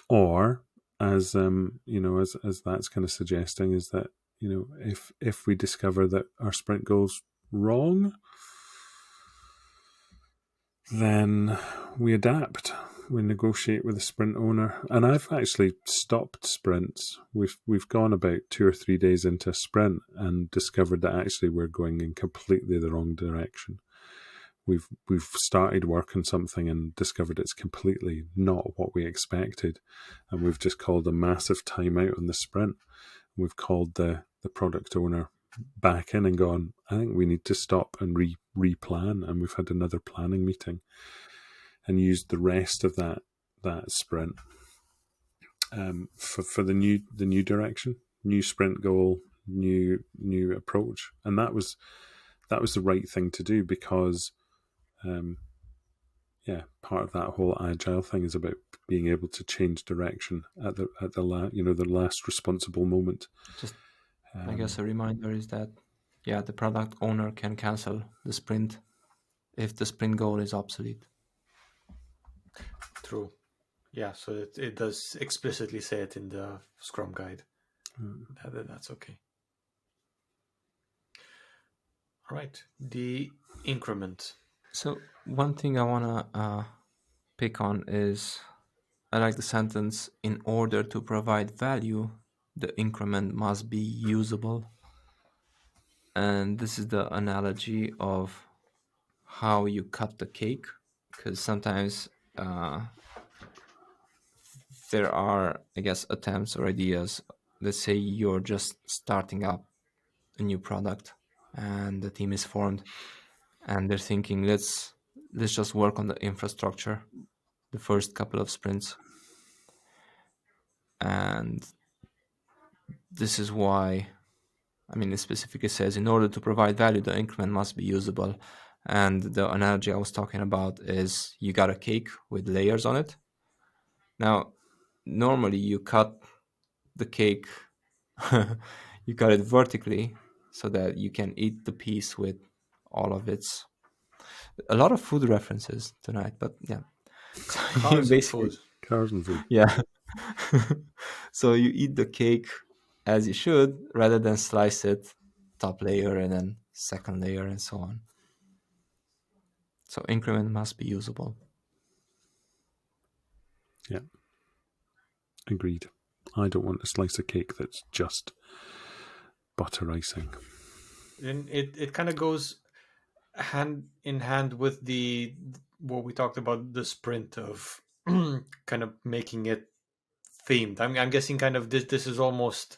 Or as as that's kind of suggesting, is that if we discover that our sprint goal's wrong, then we adapt. We negotiate with the sprint owner. And I've actually stopped sprints. We've gone about 2 or 3 days into a sprint and discovered that actually we're going in completely the wrong direction. We've started work on something and discovered it's completely not what we expected, and we've just called a massive timeout on the sprint. We've called the product owner back in and gone, I think we need to stop and replan, and we've had another planning meeting and used the rest of that sprint for the new direction, new sprint goal, new approach, and that was the right thing to do, because part of that whole agile thing is about being able to change direction at the last responsible moment. Just, I guess a reminder is that, the product owner can cancel the sprint if the sprint goal is obsolete. True. Yeah, so it does explicitly say it in the Scrum guide. That's okay. All right, the increment. So one thing I want to pick on is, I like the sentence, in order to provide value, the increment must be usable. And this is the analogy of how you cut the cake, because sometimes there are, I guess, attempts or ideas. Let's say you're just starting up a new product and the team is formed and they're thinking, let's just work on the infrastructure the first couple of sprints. And this is why, it specifically says, in order to provide value, the increment must be usable. And the analogy I was talking about is, you got a cake with layers on it. Now, normally you cut the cake, you cut it vertically so that you can eat the piece with all of its... A lot of food references tonight, but yeah. Cars and food. Cars and food. Yeah. So you eat the cake as you should, rather than slice it, top layer and then second layer and so on. So increment must be usable. Yeah. Agreed. I don't want a slice of cake that's just butter icing. And it kind of goes hand in hand with what we talked about, the sprint of kind of making it themed. I'm guessing kind of this is almost,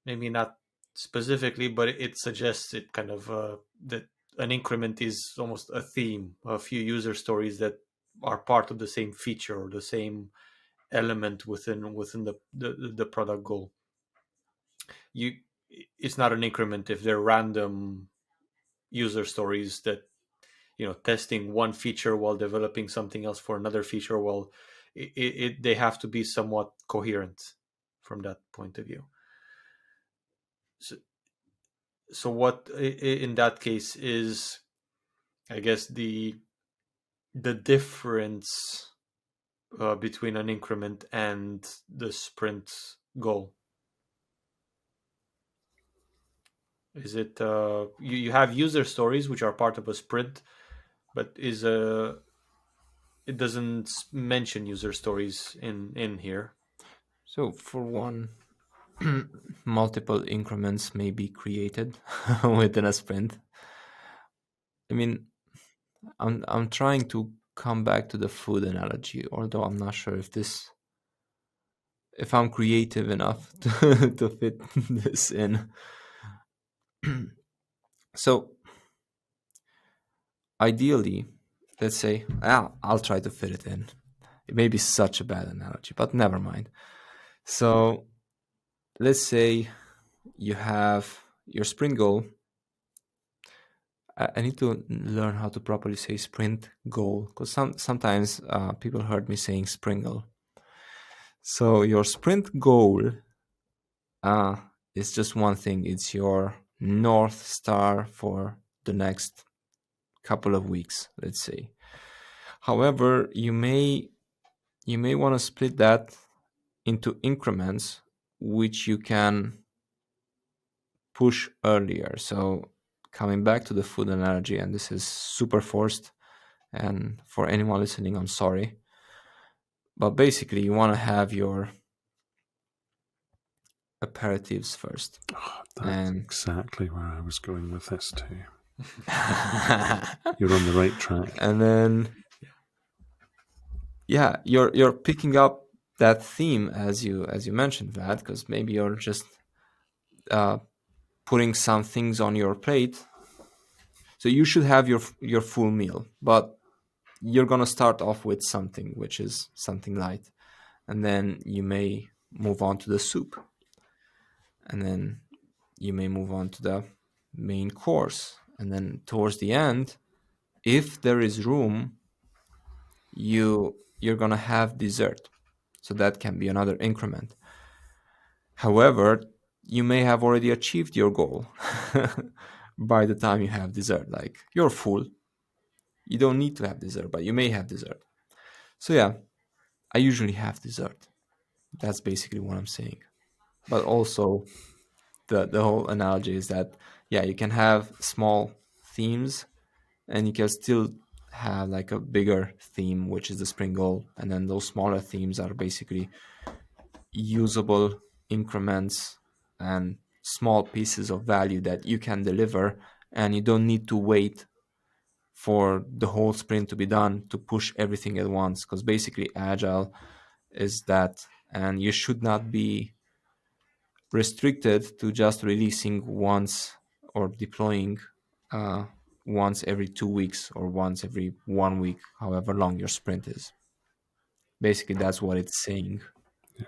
maybe not specifically, but it suggests it kind of that an increment is almost a theme, a few user stories that are part of the same feature or the same element within the product goal. It's not an increment if they're random user stories that, testing one feature while developing something else for another feature. Well, they have to be somewhat coherent from that point of view. So what in that case is, I guess, the difference between an increment and the sprint goal? Is it you have user stories which are part of a sprint, but it doesn't mention user stories in here. So for one, multiple increments may be created within a sprint. I'm trying to come back to the food analogy, although I'm not sure if I'm creative enough to fit this in. So ideally, let's say, I'll try to fit it in. It may be such a bad analogy, but never mind. So let's say you have your sprint goal I need to learn how to properly say sprint goal, because sometimes people heard me saying springle. So your sprint goal is just one thing. It's your North Star for the next couple of weeks, let's say. However, you may want to split that into increments, which you can push earlier. So coming back to the food analogy, and this is super forced, and for anyone listening, I'm sorry. But basically, you want to have your aperitifs first. Oh, that's exactly where I was going with this too. You're on the right track. And then, yeah, you're picking up that theme as you mentioned, Vlad, because maybe you're just putting some things on your plate. So you should have your full meal, but you're gonna start off with something which is something light, and then you may move on to the soup, and then you may move on to the main course, and then towards the end, if there is room, you're gonna have dessert. So that can be another increment. However, you may have already achieved your goal by the time you have dessert. Like, you're full. You don't need to have dessert, but you may have dessert. So yeah, I usually have dessert. That's basically what I'm saying. But also, the whole analogy is that, yeah, you can have small themes and you can still have like a bigger theme, which is the spring goal. And then those smaller themes are basically usable increments and small pieces of value that you can deliver, and you don't need to wait for the whole sprint to be done to push everything at once, because basically Agile is that, and you should not be restricted to just releasing once or deploying once every 2 weeks or once every 1 week, however long your sprint is. Basically, that's what it's saying. Yeah.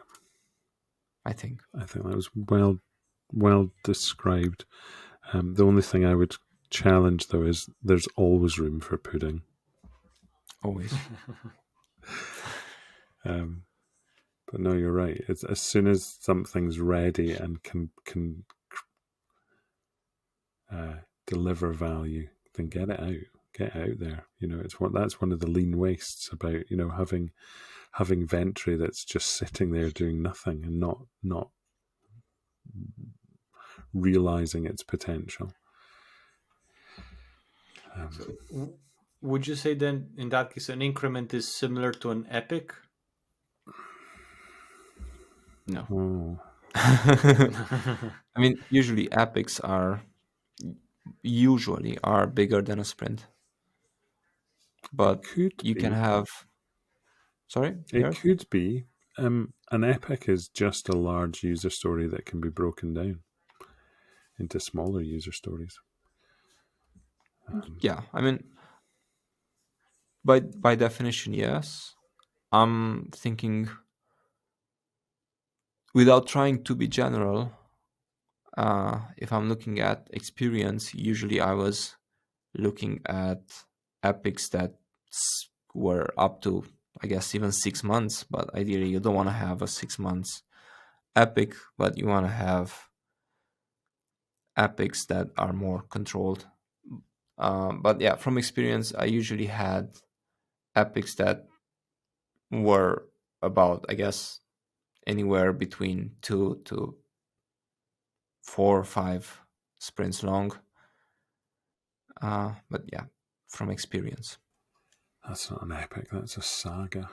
I think that was well described. The only thing I would challenge, though, is there's always room for pudding. Always. But no, you're right. It's as soon as something's ready and can deliver value, then get it out. Get out there. That's one of the lean wastes about having Ventry that's just sitting there doing nothing and not realizing its potential. So would you say then, in that case, an increment is similar to an epic? No. Oh. I mean, usually epics are bigger than a sprint, but you can have. Sorry, it could be. An epic is just a large user story that can be broken down into smaller user stories. Yeah, I mean, by definition, yes. I'm thinking, without trying to be general, if I'm looking at experience, usually I was looking at epics that were up to, I guess, even 6 months. But ideally, you don't want to have a 6 months epic, but you want to have epics that are more controlled. But yeah, from experience, I usually had epics that were about, I guess, anywhere between 2 to 4 or 5 sprints long. But yeah, from experience. That's not an epic, that's a saga.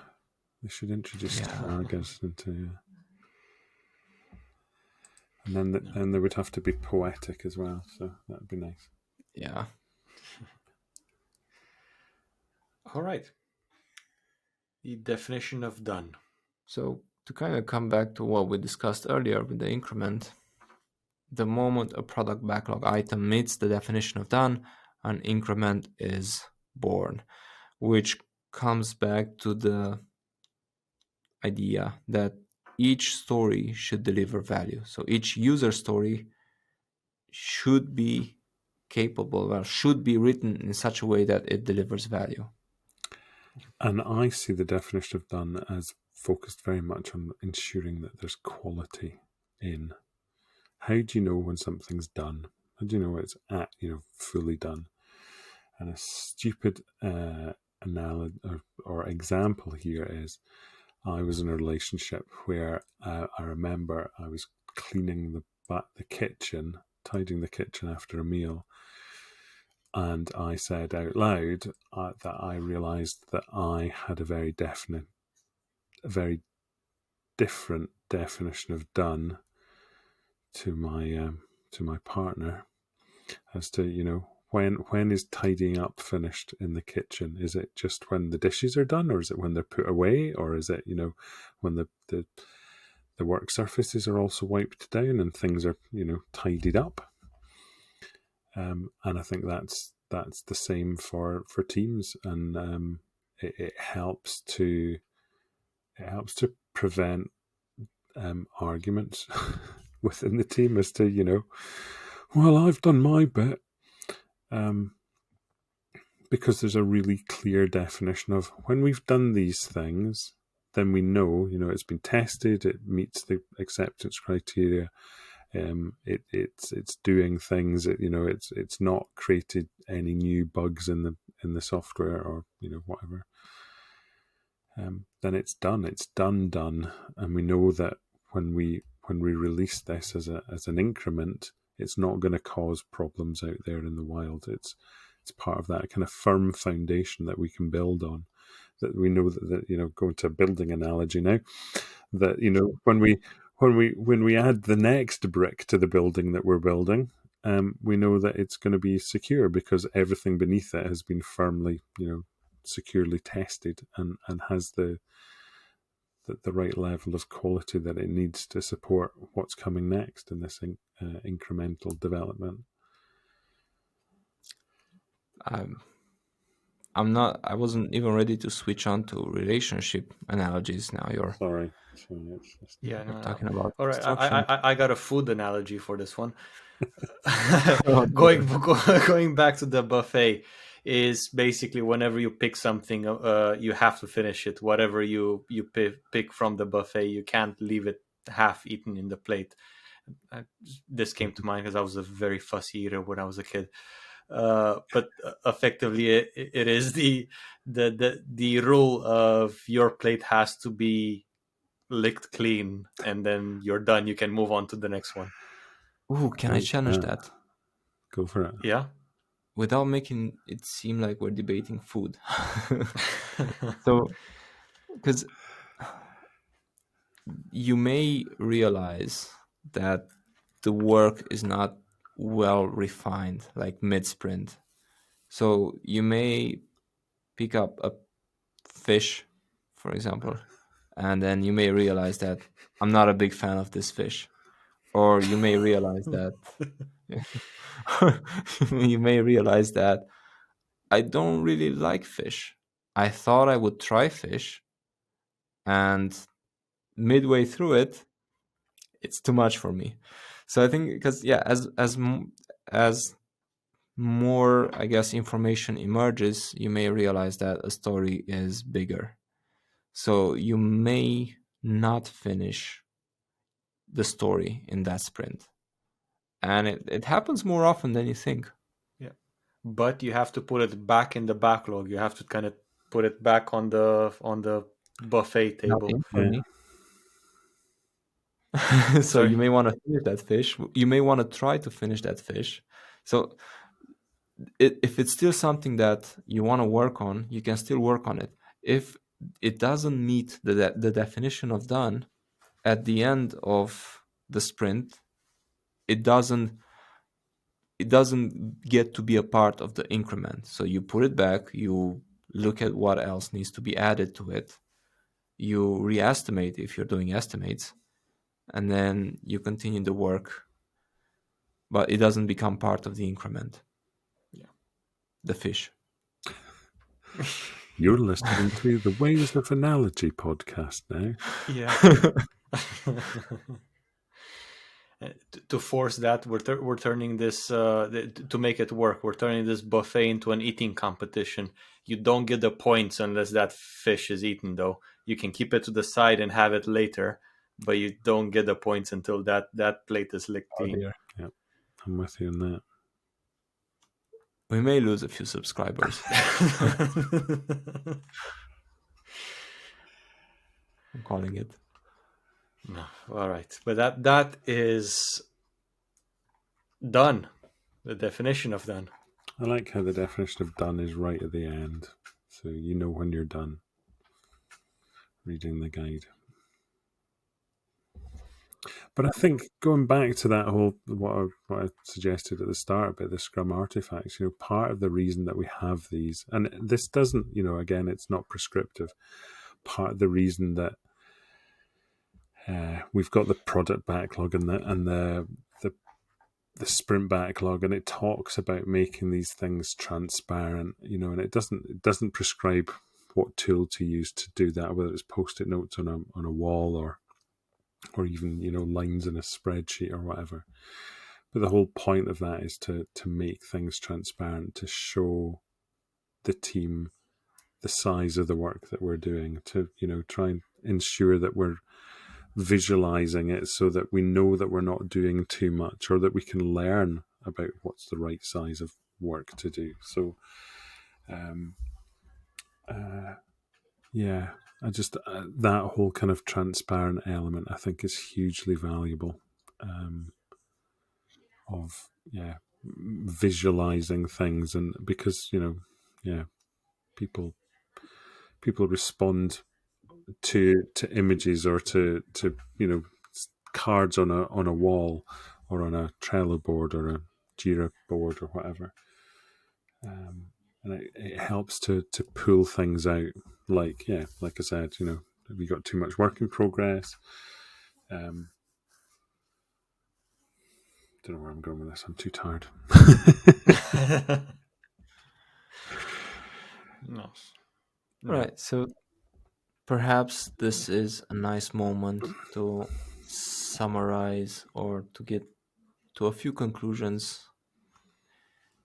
They should introduce sagas into... And then they would have to be poetic as well, so that would be nice. Yeah. All right. The definition of done. So to kind of come back to what we discussed earlier with the increment, the moment a product backlog item meets the definition of done, an increment is born, which comes back to the idea that each story should deliver value. So each user story should be should be written in such a way that it delivers value. And I see the definition of done as focused very much on ensuring that there's quality in. How do you know when something's done? How do you know it's fully done? And a stupid analogy or example here is, I was in a relationship where I remember I was cleaning the kitchen, tidying the kitchen after a meal, and I said out loud that I realised that I had a very different definition of done to my partner, as to when is tidying up finished in the kitchen? Is it just when the dishes are done, or is it when they're put away, or is it when the work surfaces are also wiped down and things are tidied up? And I think that's the same for teams, and it helps to prevent arguments within the team as to well, I've done my bit, because there's a really clear definition of when we've done these things, then we know it's been tested, it meets the acceptance criteria. It's doing things. It's not created any new bugs in the software or whatever. Then it's done. It's done, and we know that when we release this as an increment, it's not going to cause problems out there in the wild. It's part of that kind of firm foundation that we can build on. That we know that going to a building analogy now, that when we add the next brick to the building that we're building, we know that it's going to be secure because everything beneath it has been firmly, securely tested and has the right level of quality that it needs to support what's coming next in this incremental development. I wasn't even ready to switch on to relationship analogies. Now you're sorry. Talking about. All right, I got a food analogy for this one. Oh, Going back to the buffet is basically whenever you pick something, you have to finish it. Whatever you pick from the buffet, you can't leave it half eaten in the plate. This came to mind because I was a very fussy eater when I was a kid. But effectively, it is the rule of your plate has to be licked clean, and then you're done. You can move on to the next one. Ooh, can I challenge that? Go for it. Yeah. Without making it seem like we're debating food. So, because you may realize that the work is not well refined, like mid-sprint. So you may pick up a fish, for example, and then you may realize that I'm not a big fan of this fish. Or you may realize that I don't really like fish. I thought I would try fish, and midway through it, it's too much for me. So I think because as more, I guess, information emerges, you may realize that a story is bigger. So you may not finish the story in that sprint. And it happens more often than you think. Yeah. But you have to put it back in the backlog. You have to kind of put it back on the buffet table. Yeah. So Sorry? you may want to finish that fish. You may want to try to finish that fish. So if it's still something that you want to work on, you can still work on it. If it doesn't meet the definition of done at the end of the sprint, it doesn't get to be a part of the increment. So you put it back, you look at what else needs to be added to it, you re-estimate if you're doing estimates, and then you continue the work, but it doesn't become part of the increment. Yeah. The fish. You're listening to the Ways of Analogy podcast now. Yeah. To force that, we're turning this to make it work. We're turning this buffet into an eating competition. You don't get the points unless that fish is eaten, though. You can keep it to the side and have it later, but you don't get the points until that plate is licked clean. Yeah, I'm with you on that. We may lose a few subscribers. I'm calling it. No, all right, but that is done. The definition of done. I like how the definition of done is right at the end, so you know when you're done reading the guide. But I think going back to that whole what I suggested at the start about the Scrum Artifacts, part of the reason that we have these, and this doesn't, again, it's not prescriptive. Part of the reason that we've got the product backlog and the sprint backlog, and it talks about making these things transparent, and it doesn't prescribe what tool to use to do that, whether it's post-it notes on a wall or even lines in a spreadsheet or whatever. But the whole point of that is to make things transparent, to show the team the size of the work that we're doing, to try and ensure that we're visualizing it so that we know that we're not doing too much, or that we can learn about what's the right size of work to do. So I just that whole kind of transparent element I think is hugely valuable, of visualizing things, and because people respond to images or to cards on a wall or on a Trello board or a Jira board or whatever, and it helps to pull things out, like I said, have you got too much work in progress? Don't know where I'm going with this. I'm too tired. No. Right, so perhaps this is a nice moment to summarize or to get to a few conclusions.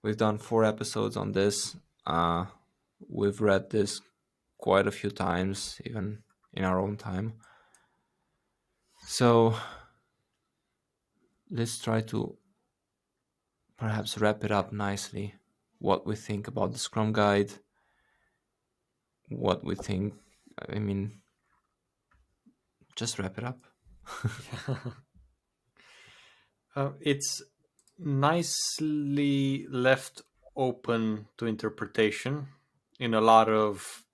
We've done 4 episodes on this. We've read this quite a few times, even in our own time. So let's try to perhaps wrap it up nicely. What we think about the Scrum Guide, what we think, just wrap it up. It's nicely left open to interpretation in a lot of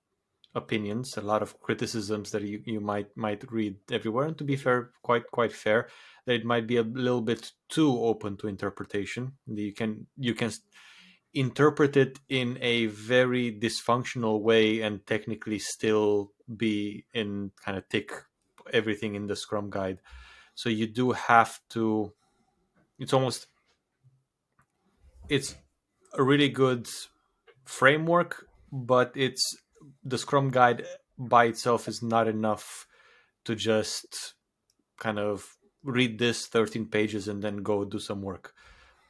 opinions, a lot of criticisms that you might read everywhere. And to be fair, quite fair, that it might be a little bit too open to interpretation. You can interpret it in a very dysfunctional way and technically still be in kind of tick everything in the Scrum Guide. So you do have to. It's a really good framework, but the Scrum Guide by itself is not enough to just kind of read this 13 pages and then go do some work.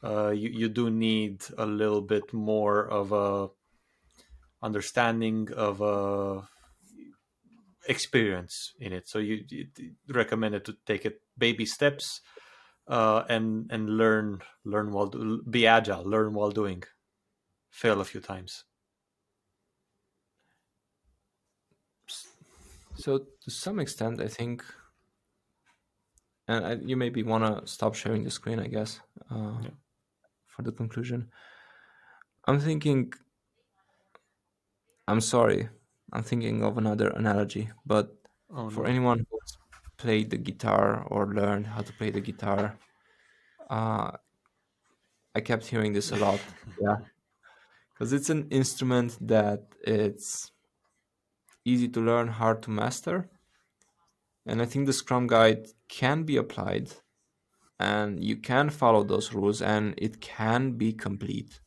You do need a little bit more of a understanding of a experience in it. So you recommend it to take it baby steps, and learn while be agile, learn while doing, fail a few times. So to some extent, I think, and you maybe want to stop sharing the screen, I guess, for the conclusion. I'm thinking of another analogy, but for anyone who's played the guitar or learned how to play the guitar, I kept hearing this a lot. Yeah, because it's an instrument that it's easy to learn, hard to master. And I think the Scrum Guide can be applied, and you can follow those rules, and it can be complete.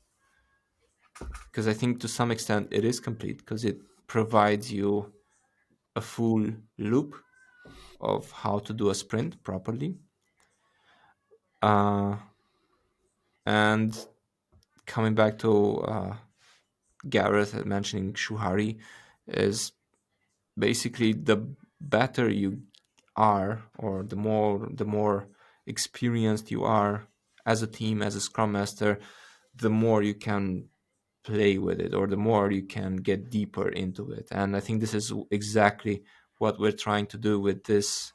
Because I think to some extent it is complete, because it provides you a full loop of how to do a sprint properly. And coming back to Gareth mentioning Shuhari, is basically the better you are, or the more experienced you are as a team, as a Scrum Master, the more you can play with it, or the more you can get deeper into it. And I think this is exactly what we're trying to do with this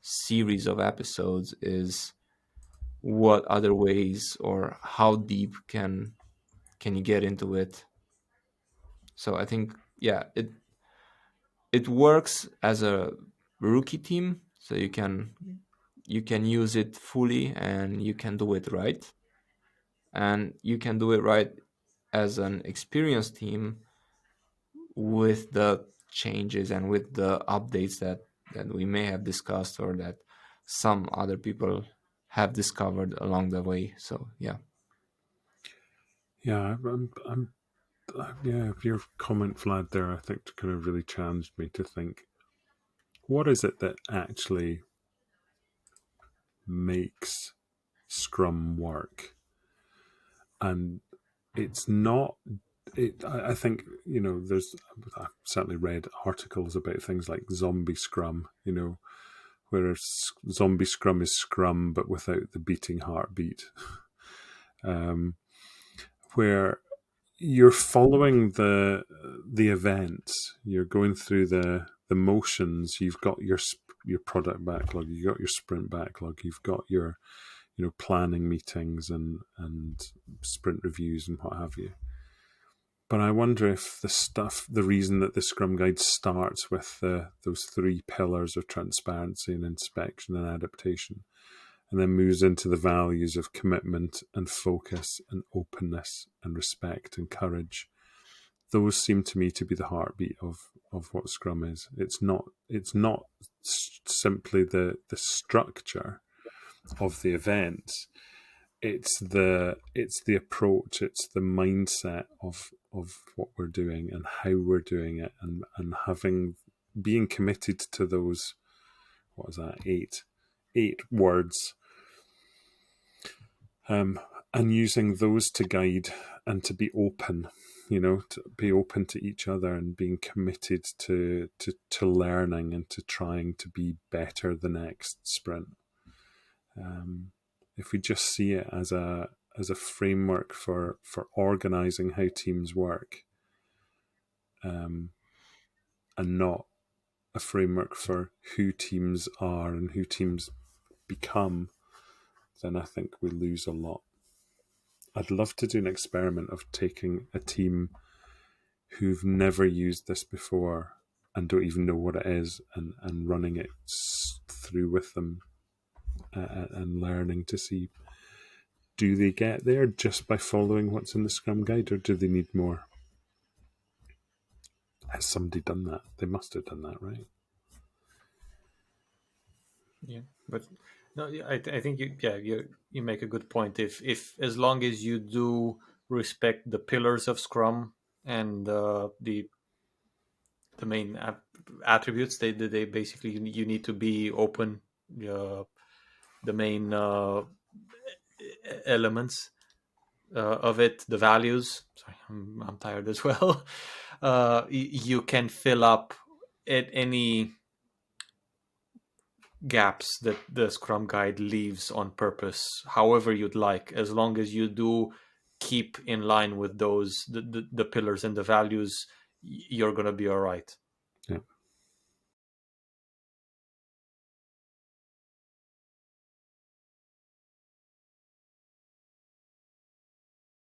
series of episodes, is what other ways or how deep can you get into it. So I think, yeah, it works as a rookie team, so you can use it fully and you can do it right, and you can do it right as an experienced team with the changes and with the updates that we may have discussed, or that some other people have discovered along the way. So yeah. Yeah, yeah, your comment, Vlad, there, I think kind of really challenged me to think, what is it that actually makes Scrum work? And it's not. I think, I've certainly read articles about things like zombie Scrum. Where zombie Scrum is Scrum but without the beating heartbeat. Where you're following the events, you're going through the motions. You've got your product backlog, you've got your sprint backlog, you've got your planning meetings and sprint reviews and what have you. But I wonder if the reason that the Scrum Guide starts with those 3 pillars of transparency and inspection and adaptation, and then moves into the values of commitment and focus and openness and respect and courage, those seem to me to be the heartbeat of what Scrum is. It's not simply the structure of the events. It's the approach, it's the mindset of what we're doing and how we're doing it, and being committed to those, what is that, eight words, and using those to guide and to be open, to be open to each other, and being committed to learning and to trying to be better the next sprint. If we just see it as a framework for organizing how teams work, and not a framework for who teams are and who teams become, then I think we lose a lot. I'd love to do an experiment of taking a team who've never used this before and don't even know what it is, and running it through with them, and learning to see, do they get there just by following what's in the Scrum Guide, or do they need more? Has somebody done that? They must have done that, right? Yeah, but no, I think you make a good point. If as long as you do respect the pillars of Scrum and the main attributes, they basically, you need to be open. The main elements of it, the values. Sorry, I'm tired as well. You can fill up at any gaps that the Scrum Guide leaves on purpose, however you'd like, as long as you do keep in line with those the pillars and the values, you're gonna be all right. Yeah,